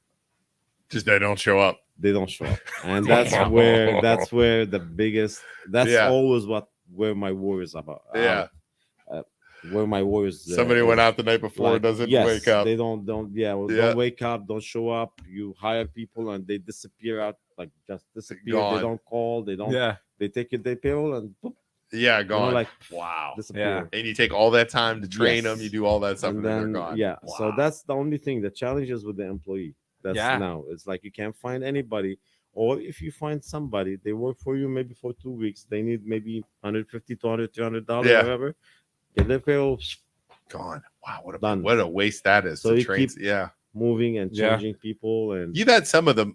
just they don't show up. They don't show up, and that's where the biggest. That's Yeah. always where my worry is about. Yeah, Where my worries. somebody went out the night before, like, doesn't yes, wake up. They don't Yeah. don't wake up, don't show up. You hire people and they disappear out, like just disappear. Gone. They don't call, they don't Yeah. they take your day payroll and boop, Yeah, gone. like wow. disappear. And you take all that time to train them. Yes. You do all that stuff, and And then then they're gone. yeah, so Wow. that's the only thing. The challenge is with the employee. That's Yeah. now it's like you can't find anybody, Or if you find somebody, they work for you maybe for 2 weeks, they need maybe $150, $200, $300, Yeah. whatever. Get their payroll Gone. Wow, Done. what a waste that is. So to you train. keep- Yeah, moving and Yeah. changing people. And you've had some of the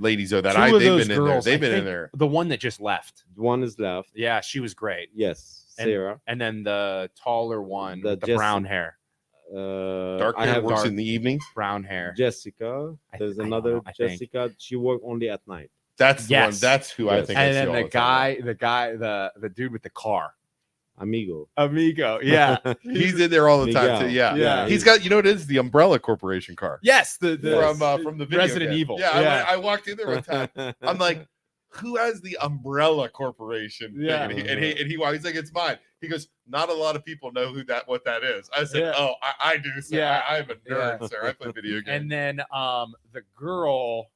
ladies though that Two of they've those been in there. girls, They've I been in think there. The one that just left. one is left. Yeah, she was great. Yes, And- Sarah. And then the taller one, The with the Jessie- brown hair. Dark I hair have works dark- in the evening. Brown hair. Jessica. I- There's I don't another know, I think. Jessica. She work only at night. That's the one. Yes. That's who I Yes. think. I And see then all the the time. the dude with the car. Amigo. Amigo. Yeah. He's in there all the time too. Miguel. Yeah, Yeah. He's got. You know what it is? The Umbrella Corporation car. Yes, the From the video Resident game. Evil. Yeah, Yeah. I walked in there one time. I'm like, who has the Umbrella Corporation? thing? Yeah. And he's like, it's mine. He goes, not a lot of people know what that is. I said, Yeah. oh, I do, sir. Yeah. I'm a nerd, sir. I play video games. And then the girl,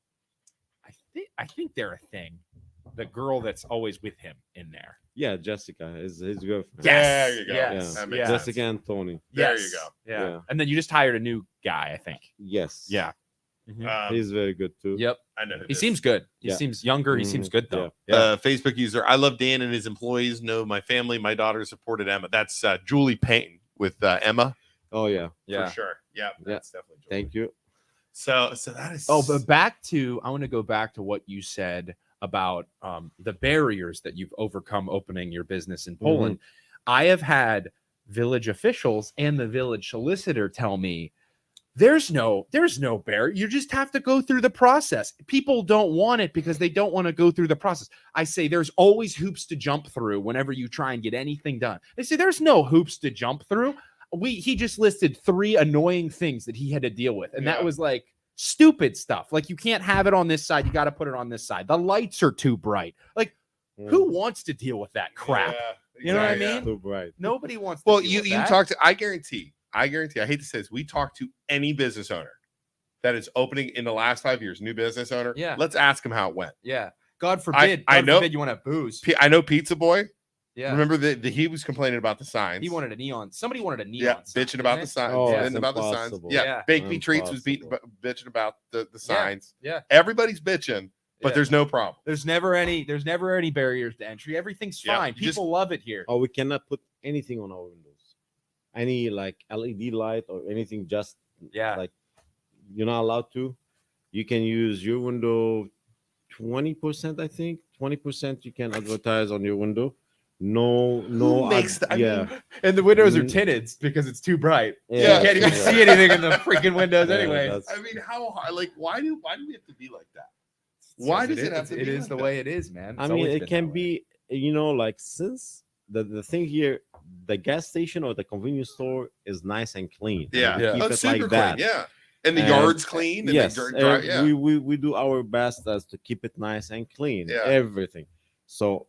I think they're a thing. The girl that's always with him in there. Yeah, Jessica is his girlfriend. There you go. Yes. That makes yes. sense. Jessica and Tony. There Yes. you go. Yeah. Yeah. And then you just hired a new guy, I think. Yes. Yeah. He's very good too. Yep. I know. who He this seems good. He Yeah. seems younger. He seems good though. Facebook user. I love Dan and his employees. Know my family. My daughter supported Emma. That's Julie Payne with Emma. Oh yeah. For sure. Yeah, Yeah. that's definitely Julie. Thank you. So that is. Oh, but I want to go back to what you said about the barriers that you've overcome opening your business in Poland. I have had village officials and the village solicitor tell me there's no barrier. You just have to go through the process. People don't want it because they don't want to go through the process. I say there's always hoops to jump through whenever you try and get anything done. They say there's no hoops to jump through. He just listed 3 annoying things that he had to deal with, and that Yeah. was like stupid stuff. Like you can't have it on this side, you got to put it on this side. The lights are too bright. Like who wants to deal with that crap? Yeah, You know what I exactly. mean? Too bright. Nobody wants to Well, deal you with that. talk to. I guarantee. I hate to say this. We talk to any business owner that is opening in the last 5 years. New business owner. Yeah. Let's ask him how it went. Yeah. God forbid. I God know- forbid you want to booze. I know Pizza Boy. Yeah. Remember that he was complaining about the signs. He wanted a neon. Somebody wanted a neon. Yeah, sign, bitching about the didn't signs. Oh, and it's about the signs. impossible. Yeah. Yeah. Baked Meat Treats was Impossible. bitching about the signs. Yeah. Everybody's bitching, but Yeah. there's no problem. There's never any barriers to entry. Everything's Yeah, fine. you just- People love it here. Oh, we cannot put anything on our windows. Any like LED light or anything, just Yeah. like you're not allowed to. You can use your window 20%, I think. 20% you can advertise on your window. No, Who makes that? I yeah. mean, And the windows are Mm. tinted because it's too bright. Yeah. You can't even yeah. see anything in the freaking windows Yeah, anyway. that's- I mean, how hard? Like, why do we have to be like that? Why does it have to It be is like the that? way it is, man. I It's mean, always it been can that way. be, like since the thing here, the gas station or the convenience store is nice and clean. and Yeah. we keep Oh, it super like clean. that. Yeah. And the And- yard's clean. And Yes, the dry, yeah. we do our best as to keep it nice and clean. Yeah. Everything. So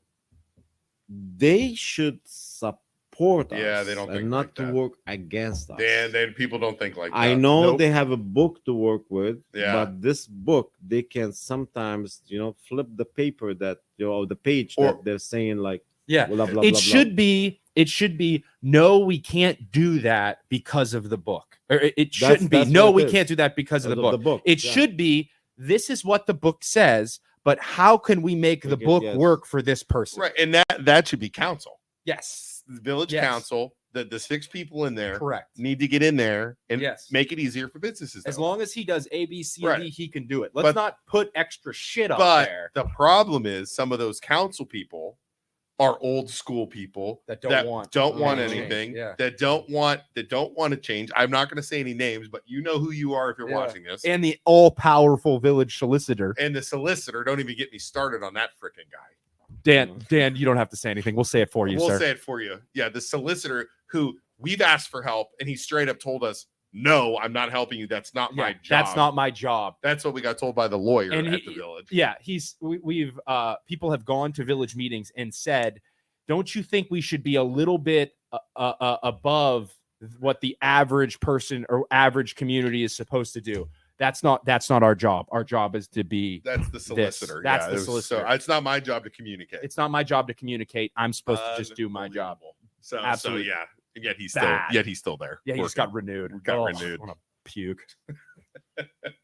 they should support us. Yeah, they don't think and not like to that. work against us. Dan, people don't think like that. I know Nope. they have a book to work with, Yeah. but this book they can sometimes, flip the paper that the page Or- that they're saying like Yeah. blah, blah, It blah, should be. It should be. No, we can't do that because of the book. Or it shouldn't be. that's No, what we it is. can't do that because of the book. The book. It yeah. should be. This is what the book says, but how can we make the Make it- book yes. work for this person? Right. And that should be council. Yes. The village Yes. council, the 6 people in there Correct. need to get in there and Yes. make it easier for businesses. As though. long as he does A, B, C, Right. and D, he can do it. Let's But- not put extra shit up But there the problem is some of those council people are old school people that don't want anything, anything. Yeah. that don't want to change. I'm not going to say any names, but you know who you are if you're Yeah. watching this. And the all-powerful village solicitor. And the solicitor, don't even get me started on that freaking guy. Dan, you don't have to say anything. We'll say it for you, We'll sir. say it for you. Yeah, the solicitor who we've asked for help and he straight up told us, "No, I'm not helping you. That's not my Yeah, job." that's not my job. That's what we got told by the lawyer And at the village. Yeah, we've people have gone to village meetings and said, "Don't you think we should be a little bit above what the average person or average community is supposed to do?" That's not our job. Our job is to be. That's the solicitor. That's yeah, the it was solicitor. So it's not my job to communicate. It's not my job to communicate. I'm supposed to just do my job. Unbelievable. So Absolutely yeah. And yet he's bad. still there. Yeah, he just working. got renewed. Got Oh, renewed. I want to puke.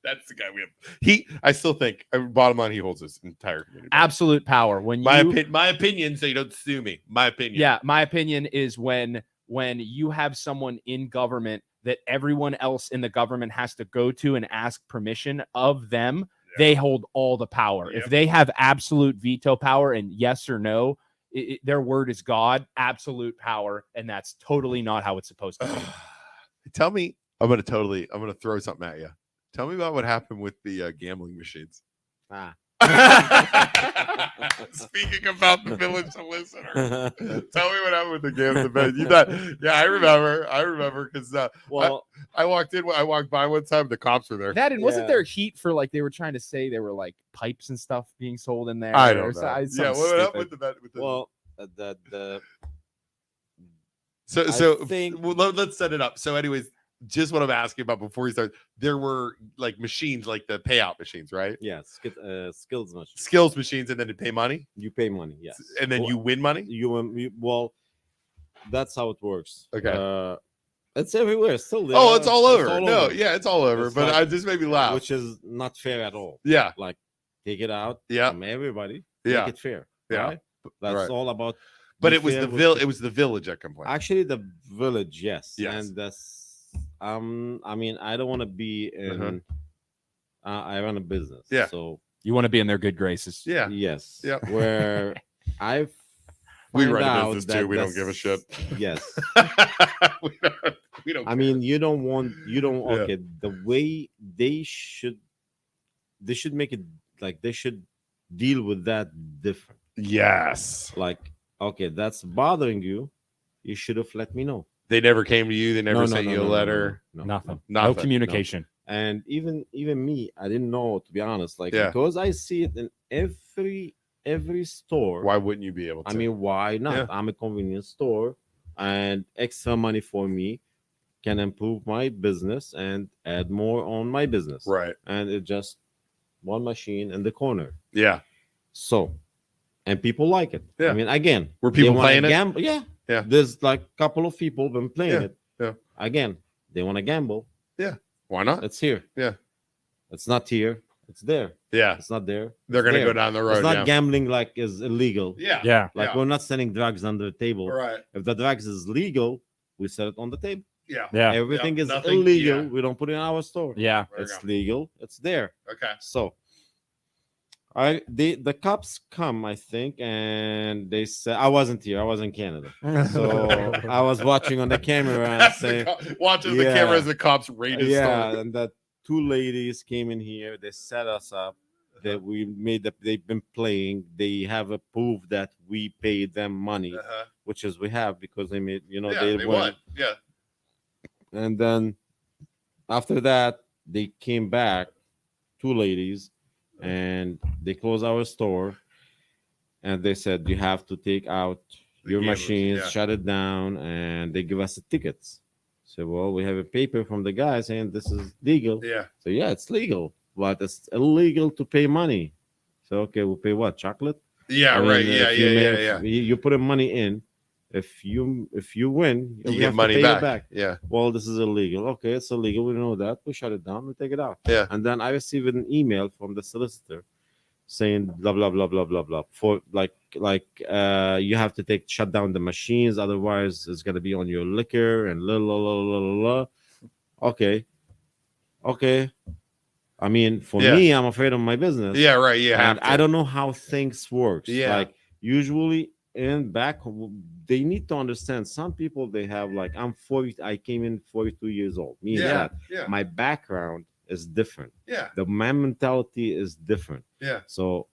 That's the guy we have. I still think, bottom line, he holds this entire community. Absolute power. When you My opinion, so you don't sue me. My opinion. Yeah, my opinion is when you have someone in government that everyone else in the government has to go to and ask permission of them, they hold all the power. Yep. If they have absolute veto power and yes or no, their word is God, absolute power, and that's totally not how it's supposed to be. Tell me, I'm gonna throw something at you. Tell me about what happened with the gambling machines. Speaking about the village solicitor, tell me what happened with the gambling. Yeah, I remember because Well, I walked by one time, the cops were there. That and wasn't Yeah. there heat for like they were trying to say there were like pipes and stuff being sold in there? I don't or know. something Yeah, what stupid. happened with the well, the So think- let's set it up. So, anyways, just what I'm asking about before you start, there were like machines, like the payout machines, right? yeah, skills machine. Skills machines, and then to pay money, You pay money, yes, and then Well, you win money. well, that's how it works. Okay. It's everywhere. It's still there. Oh, it's all over. all No, over. yeah, it's all over. It's But like- I just made me laugh. which is not fair at all. Yeah, Like, take it out Yeah. from everybody. Yeah. Make it fair. Yeah. Right? That's Right. all about. but be it was fair the with it was the village that complained. Actually, the village, yes. Yes. And that's I mean, I don't want to be in I run a business. Yeah. So You want to be in their good graces. Yeah, yes. Yeah. Where I we find run a out business that too. We don't give a shit. Yes. we don't. I mean, you don't Yeah. okay, the way they should make it like they should deal with that different. yes, Like, okay, that's bothering you. You should have let me know. they never came to you. They never No, sent you a no, letter. no. Nothing. Nothing. No communication. And even me, I didn't know, to be honest. Like, Yeah. because I see it in every store. Why wouldn't you be able to? I mean, why not? Yeah. I'm a convenience store, and extra money for me can improve my business and add more on my business. right? And it's just one machine in the corner. Yeah, So, and people like it. Yeah. I mean, again, Were people they wanna playing it? gamble. Yeah. Yeah. There's like a couple of people been playing Yeah, it. yeah. Again, they want to gamble. why not? It's here. Yeah. It's not here. It's there. Yeah, It's not there. they're It's gonna there. go down the road. It's not yeah. gambling like is illegal. yeah, Yeah. Like Yeah. we're not selling drugs under the table. right. If the drugs is legal, we sell it on the table. Yeah, Yeah. Everything is nothing- illegal. yeah. We don't put it in our store. Yeah. There you It's go. legal. It's there. Okay. So the cops come, I think, and they said I wasn't here. I was in Canada. So I was watching on the camera and That's the saying, watching the Yeah. camera as the cops raid his yeah, store. and that two ladies came in here. They set us up. That we made that they've been playing. They have a proof that we paid them money, Uh-huh. which is we have because they made Yeah, they they won. won. Yeah, And then after that, they came back, two ladies, and they closed our store. And they said, you have to take out The your gamblers, machines, yeah. shut it down, and they give us the tickets. So, well, we have a paper from the guy saying this is legal. yeah, So, yeah, it's legal, but it's illegal to pay money. So, okay, we'll pay what? Chocolate? yeah. I mean, Right. Yeah, if you yeah, make- yeah. You put money in. If you win, You we get have to money pay you back. Yeah, Well, this is illegal. Okay, it's illegal. We know that. We shut it down. We take it out. Yeah. And then I received an email from the solicitor saying blah blah blah blah blah blah. For you have to shut down the machines, otherwise it's gonna be on your liquor and la la la la la la. Okay. I mean, for Yeah. me, I'm afraid of my business. yeah. Right. You have And to. I don't know how things works. Yeah. Like usually in back, they need to understand. Some people they have like I'm 40. I came in 42 years old. Me and Yeah. that. Yeah. My my is different. Yeah. My mentality is different. Yeah. So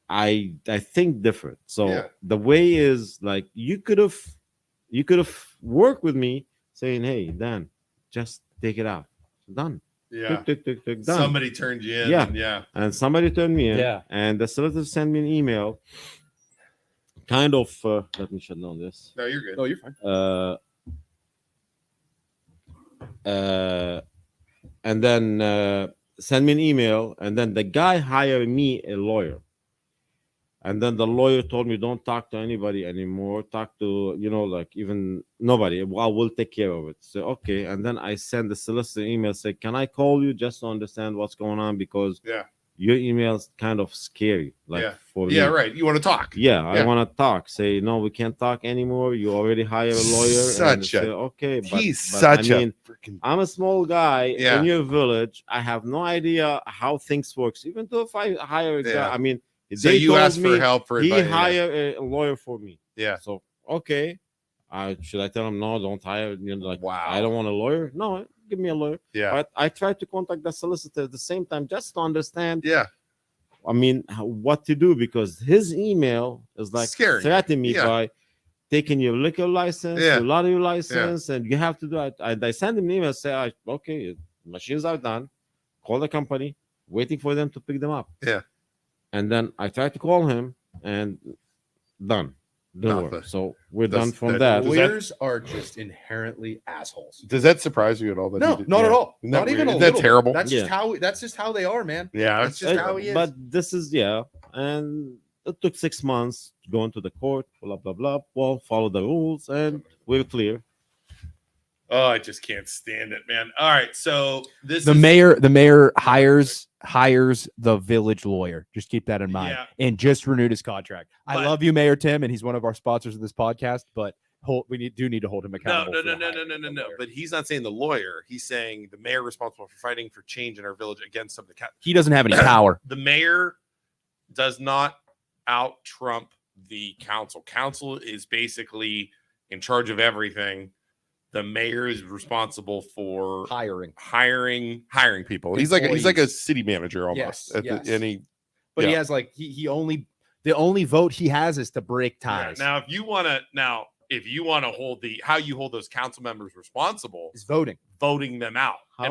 I think different. So Yeah. the way is like you could have worked with me saying, hey Dan, just take it out. Done. Yeah. Tick, done. Somebody turned you in. Yeah. And yeah. And somebody turned me in. Yeah. And the solicitor sent me an email. Kind of let me shut down this. No, you're good. Oh, you're fine. And then send me an email, and then the guy hired me a lawyer. And then the lawyer told me, don't talk to anybody anymore. Talk to, like even nobody. Well, we'll take care of it. So, okay. And then I send the solicitor email, say, can I call you just to understand what's going on? Because Yeah. your email's kind of scary. Like Yeah. for me. Yeah, right. You want to talk. Yeah, I Yeah. want to talk. Say, no, we can't talk anymore. You already hired a lawyer. and Such a- say, okay. But, He's but such I mean, a freaking I'm a small guy Yeah. in your village. I have no idea how things works. Even though if I hire a guy, Yeah. I mean, So they you told asked me for help for he advice. hired a lawyer for me. Yeah. So okay, should I tell him no? Don't hire. Like Wow. I don't want a lawyer. No, give me a lawyer. Yeah. But I tried to contact the solicitor at the same time just to understand. Yeah. I mean, what to do because his email is like Scaring you. threatening me Yeah. by taking your liquor license, Yeah. your lottery license, and you have to do it. I send him an email, say, okay, machines are done. Call the company, waiting for them to pick them up. Yeah. And then I tried to call him, and done. Didn't Nothing. work. So we're That's- done from that- that. Does that- Lawyers are just inherently assholes. Does that surprise you at all? That No, he did- not at yeah. all. Isn't that Not even weird? a Isn't that little. terrible? That's Yeah. just how. That's just how they are, man. Yeah. That's just how he is. But this is and it took 6 months going to the court, blah blah blah. Well, follow the rules, and we're clear. Oh, I just can't stand it, man. All right, so this the is mayor hires the village lawyer. Just keep that in mind. Yeah. And just renewed his contract. I But- love you, Mayor Tim, and he's one of our sponsors of this podcast. But do need to hold him no, accountable. no, for no, the no, no, hiring no, of no, the no. lawyer. But he's not saying the lawyer. He's saying the mayor responsible for fighting for change in our village against some of the He doesn't have any power. the mayor does not out Trump the council. Council is basically in charge of everything. The mayor is responsible for Hiring, hiring people. He's like a Employees. city manager almost. Yes, At yes. and he but he Yeah. has like the only vote he has is to break yeah. ties. Now if you want to hold how you hold those council members responsible, is voting. voting them out. How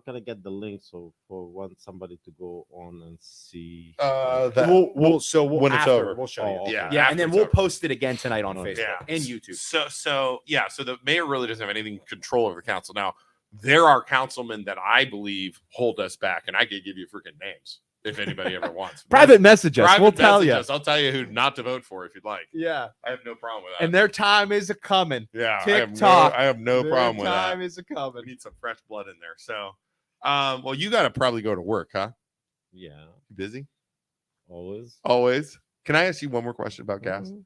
can I get the link so want somebody to go on and see? We'll when it's after, over. we'll show Oh, you. okay. Yeah, After and then it's we'll over. post it again tonight on Okay. Facebook and YouTube. So the mayor really doesn't have anything control over the council. Now, there are councilmen that I believe hold us back, and I could give you freaking names if anybody ever wants. Private message us. Private We'll tell message you. us. I'll tell you who not to vote for if you'd like. Yeah, I have no problem with that. and their time is a coming. yeah, TikTok. I have no Their problem with that. time is a We coming. need some fresh blood in there. So, well, you got to probably go to work, huh? Yeah, You busy? always. Always. Can I ask you one more question about gas? Mm-hmm.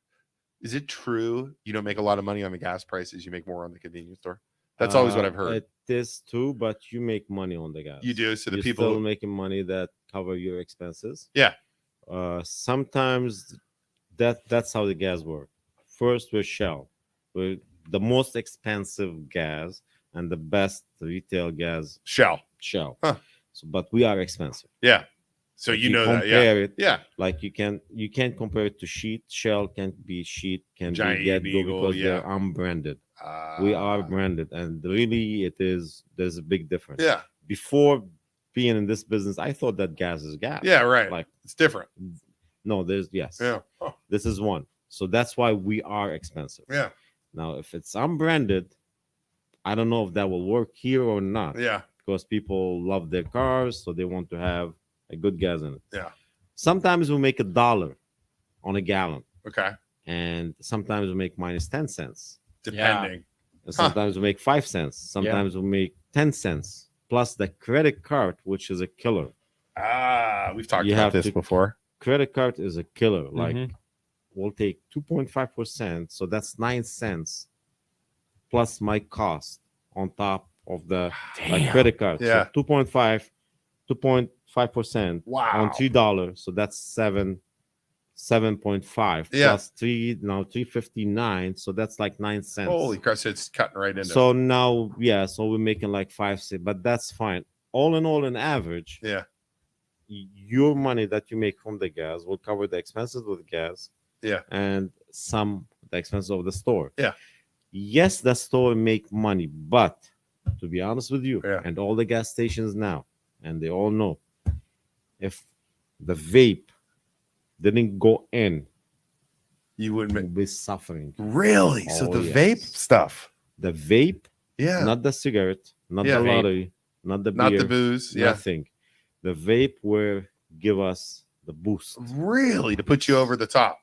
Is it true you don't make a lot of money on the gas prices? You make more on the convenience store? That's always what I've heard. It is too, but you make money on the gas. You do. So the You're people. still making money that cover your expenses. Yeah. Sometimes that's how the gas work. First, we're Shell. We're the most expensive gas and the best retail gas, Shell. Shell. Huh. So, but we are expensive. Yeah. So If you know that. Yeah. compare it, Yeah. like you can't compare it to Sheet. Shell can't be Sheet, can Giant be Get Go Eagle, because yeah. they're unbranded. We are Ah. branded, and really, there's a big difference. Yeah. Before being in this business, I thought that gas is gas. Yeah. Right. Like it's different. no, there's yes. Yeah. Oh, This is one. So that's why we are expensive. yeah. Now, if it's unbranded, I don't know if that will work here or not. Yeah. Because people love their cars, so they want to have a good gas in it. Yeah. Sometimes we make $1 on a gallon, Okay. and sometimes we make minus 10 cents. Depending. And sometimes we make 5 cents. Sometimes we make 10 cents. Plus the credit card, which is a killer. We've talked You about have this to- before. Credit card is a killer. Like Mhm. we'll take 2.5%, so that's 9 cents plus my cost on top of the like credit card. Yeah. So 2.5% Wow. on $3, so that's 7.5 Yeah. plus 359, so that's like 9 cents. Holy crap! So it's cutting right into. So now, yeah, so we're making like 5 cents, but that's fine. All in all, in average, Yeah. your money that you make from the gas will cover the expenses with gas, Yeah. and the expenses of the store. Yeah. Yes, the store make money, but to be honest with you, Yeah. and all the gas stations now, and they all know, if the vape didn't go in, You wouldn't. we'll be suffering. Really? So Oh, the yes. vape stuff. The vape, Yeah. not the cigarette, not Yeah. the Vape. lottery, not the Not beer, the booze. Yeah. nothing. The vape will give us the boost. Really, to put you over the top.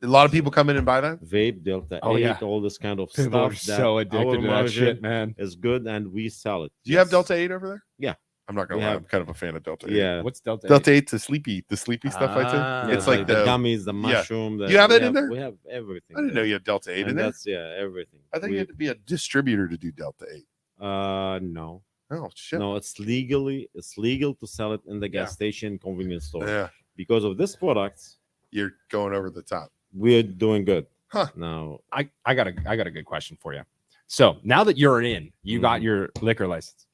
A lot of people come in and buy that. Vape, Delta 8, Oh, yeah. all this kind of People stuff. are so our addicted to that margin shit, man. is good, and we sell it. Do you have Yes. Delta 8 over there? Yeah. I'm not gonna We lie. have- I'm kind of a fan of Delta 8. Yeah. What's Delta? Delta 8's the sleepy stuff I Ah. take. It's like the the gummies, the mushroom. You have we it in there? We have everything. I didn't know you had Delta 8 in and there. that's everything. I think We- you had to be a distributor to do Delta 8. No. Oh shit. No, it's legal to sell it in the gas station convenience store. Yeah, Because of this product, you're going over the top. we're doing good. Huh. Now, I got a good question for you. So now that you're in, you got your liquor license.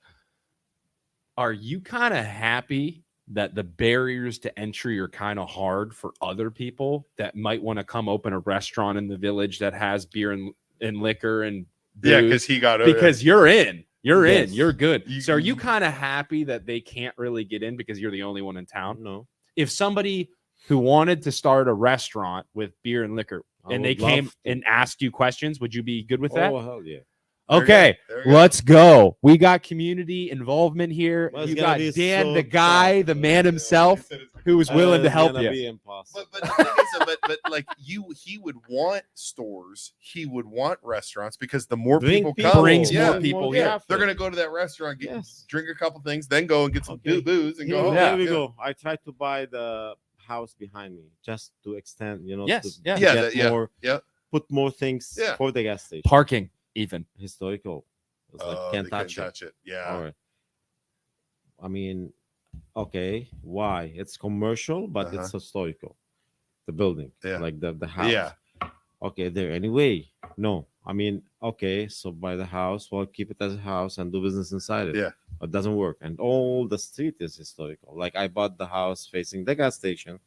Are you kind of happy that the barriers to entry are kind of hard for other people that might want to come open a restaurant in the village that has beer and liquor and Yeah, booze? because he got Because you're in. You're Yes. in. You're good. You- So are you kind of happy that they can't really get in because you're the only one in town? no. If somebody who wanted to start a restaurant with beer and liquor I and they would love came to. and asked you questions, would you be good with that? Oh, hell yeah. There you Okay, go. There you go. let's go. We got community involvement here. Well, it's You gonna got be Dan, so the guy, tough. the man He himself, said it's- who was willing to It's help gonna you. be impossible. But the thing is, but like he would want stores, he would want restaurants because the more Bring people people. come, Brings yeah, more people yeah. here. they're gonna go to that restaurant, Yes. drink a couple things, then go and get some Okay. booze and Here, go home. here we go. I tried to buy the house behind me just to extend, Yes, to yeah. Yeah, get that- yeah, more, yeah. put more things Yeah. for the gas station. Parking, even. Historical. It's like Oh, can't they touch couldn't it. touch it. Yeah. All right. I mean, okay, why? It's commercial, but it's historical. The building, Yeah. like the house. Yeah. Okay, there anyway. No, I mean, okay, so buy the house, well, keep it as a house and do business inside it. Yeah. It doesn't work, and all the street is historical. Like I bought the house facing the gas station.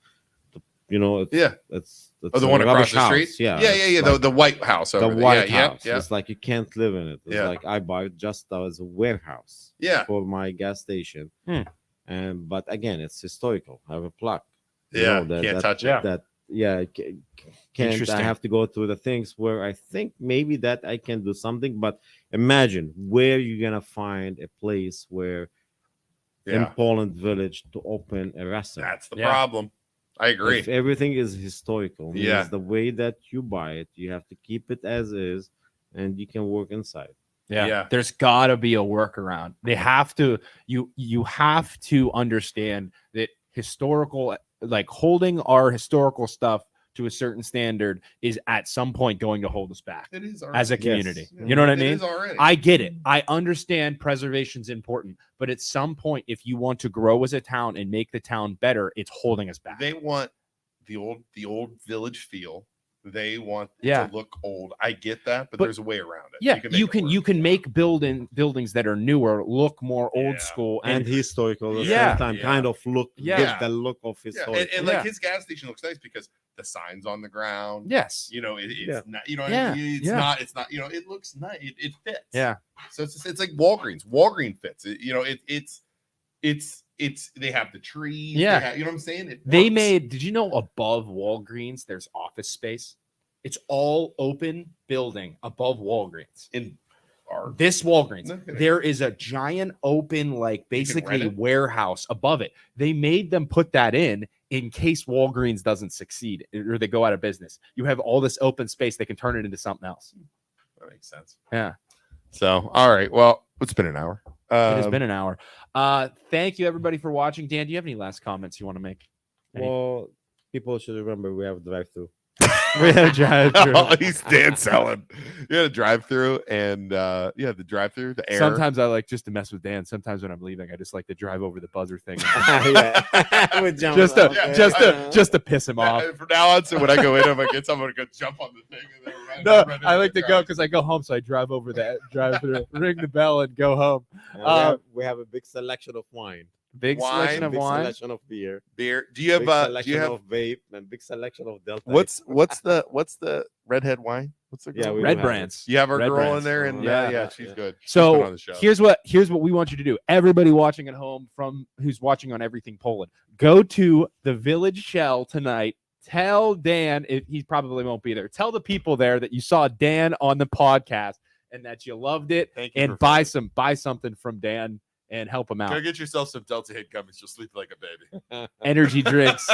It's, Yeah. it's Oh, the a one across rubbish the house. street. Yeah, yeah. it's The, like the White House over the there. White yeah, House. Yeah. It's like you can't live in it. It's Yeah. like I buy it just as a warehouse Yeah. for my gas station. And but again, it's historical. I have a plaque. you Yeah. know, that- Can't that- touch it. Yeah. That can't. I Interesting. have to go through the things where I think maybe that I can do something. But imagine where you're gonna find a place where in Yeah. Poland Village to open a restaurant. That's the Yeah. problem. I agree. If everything is historical, means Yeah. the way that you buy it, you have to keep it as is, and you can work inside. Yeah. There's got to be a workaround. They have to. You have to understand that historical, like holding our historical stuff to a certain standard, is at some point going to hold us back It is as a already. community. Yes. You know what I It mean? is already. I get it. I understand preservation's important, but at some point, if you want to grow as a town and make the town better, it's holding us back. They want the old village feel. They want Yeah. to look old. I get that, but But- there's a way around it. Yeah, make you it can work. make buildings that are newer look more old Yeah. school And and historical at the Yeah. same time, Yeah. kind of look, Yeah. give the look of Yeah, historical. and like Yeah. his gas station looks nice because the signs on the ground. yes, You know, it's Yeah. not. You know, Yeah, it's yeah. not. It's not. You know, it looks nice. It fits. yeah. So it's like Walgreens. Walgreens fits. It's they have the trees. Yeah. you know what I'm saying. It They works. made. Did you know above Walgreens there's office space? It's all open building above Walgreens. in our This Walgreens, No kidding. there is a giant open, like basically rent it? warehouse above it. They made them put that in case Walgreens doesn't succeed or they go out of business. You have all this open space; they can turn it into something else. that makes sense. Yeah, So all right. Well, it's been an hour. it has been an hour. Thank you everybody for watching. Dan, do you have any last comments you want to make? Well, people should remember we have drive-through. We have drive-through. Oh, he's Dan selling. You had a drive through and the drive through, the air. Sometimes I like just to mess with Dan. Sometimes when I'm leaving, I just like to drive over the buzzer thing, Yeah. With John. just to Yeah, just to piss him off. From now on, so when I go in, if I get someone to go jump on the thing, and then No, run I into like the to go car. because I go home, so I drive over that drive through, ring the bell, and go home. We have a big selection of wine, Big selection of big wine. selection of beer, beer. Do you have big do selection you have of vape, and big selection of Delta. what's the redhead wine? What's the Yeah, girl? we Red do have brands. You have our Red girl brands. in there, and Yeah. yeah, she's Yeah. good. She's been on So the show. here's what we want you to do. Everybody watching at home, from who's watching on Everything Poland, go to the Village Shell tonight. Tell Dan, if he probably won't be there, tell the people there that you saw Dan on the podcast and that you loved it, Thank you and for buy coming. something from Dan and help them Go out. get yourself some Delta 8 gummies. You'll sleep like a baby. Energy drinks,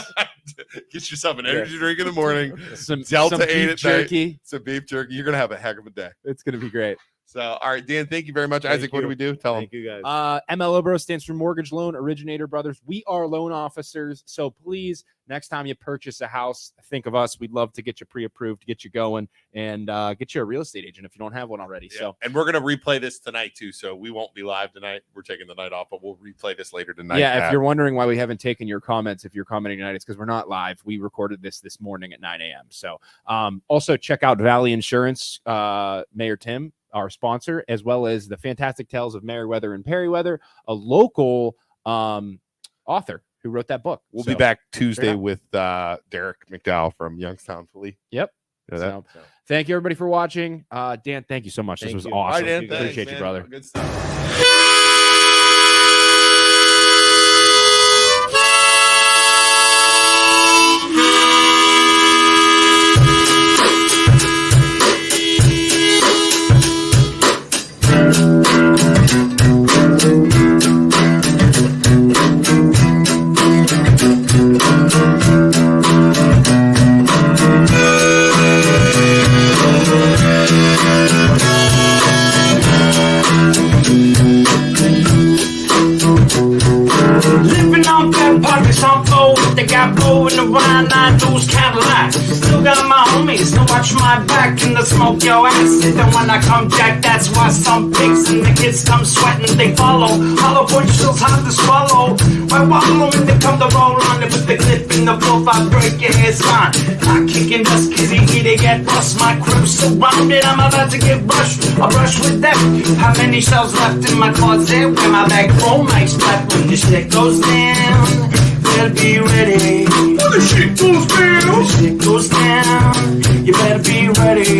Get yourself an energy drink in the morning. some Delta some 8 beef at night. jerky. Some beef jerky. You're gonna have a heck of a day. It's gonna be great. So, all right, Dan. Thank you very much, Thank Isaac. What do you. we do? Tell them. Thank you guys. MLOBRO stands for Mortgage Loan Originator Brothers. We are loan officers, so please, next time you purchase a house, think of us. We'd love to get you pre-approved, get you going, and get you a real estate agent if you don't have one already. Yeah. So, and we're gonna replay this tonight too. So we won't be live tonight. We're taking the night off, but we'll replay this later tonight. yeah, if at- you're wondering why we haven't taken your comments, if you're commenting tonight, it's because we're not live. We recorded this morning at 9 a.m. So, also check out Valley Insurance, Mayor Tim, our sponsor, as well as the Fantastic Tales of Merriweather and Perryweather, a local author who wrote that book. We'll So, be back Tuesday yeah. with Derek McDowell from Youngstown, Philly. Yep. You know that? So, thank you everybody for watching. Dan, thank you so much. This Thank was you. All awesome. right, Dan. Thanks, Appreciate you, man. brother. Good stuff. Living on that party, some fold. They got blowing around, I those Cadillac. Still got my homies to watch my back and to smoke your ass. And when I come jack, that's why some pigs and the kids come sweating, they follow. Hollow point still's hard to swallow. Why wallow when they come to roll on it with the clip in the wolf? I break your head spine. I kicking dust, cause they get bust. My crew's surrounded, I'm about to get brushed. I brush with them. How many shells left in my closet? Where my back roll makes flat when the shit goes down. Better be ready. When the shit goes down. When the shit goes down. You better be ready.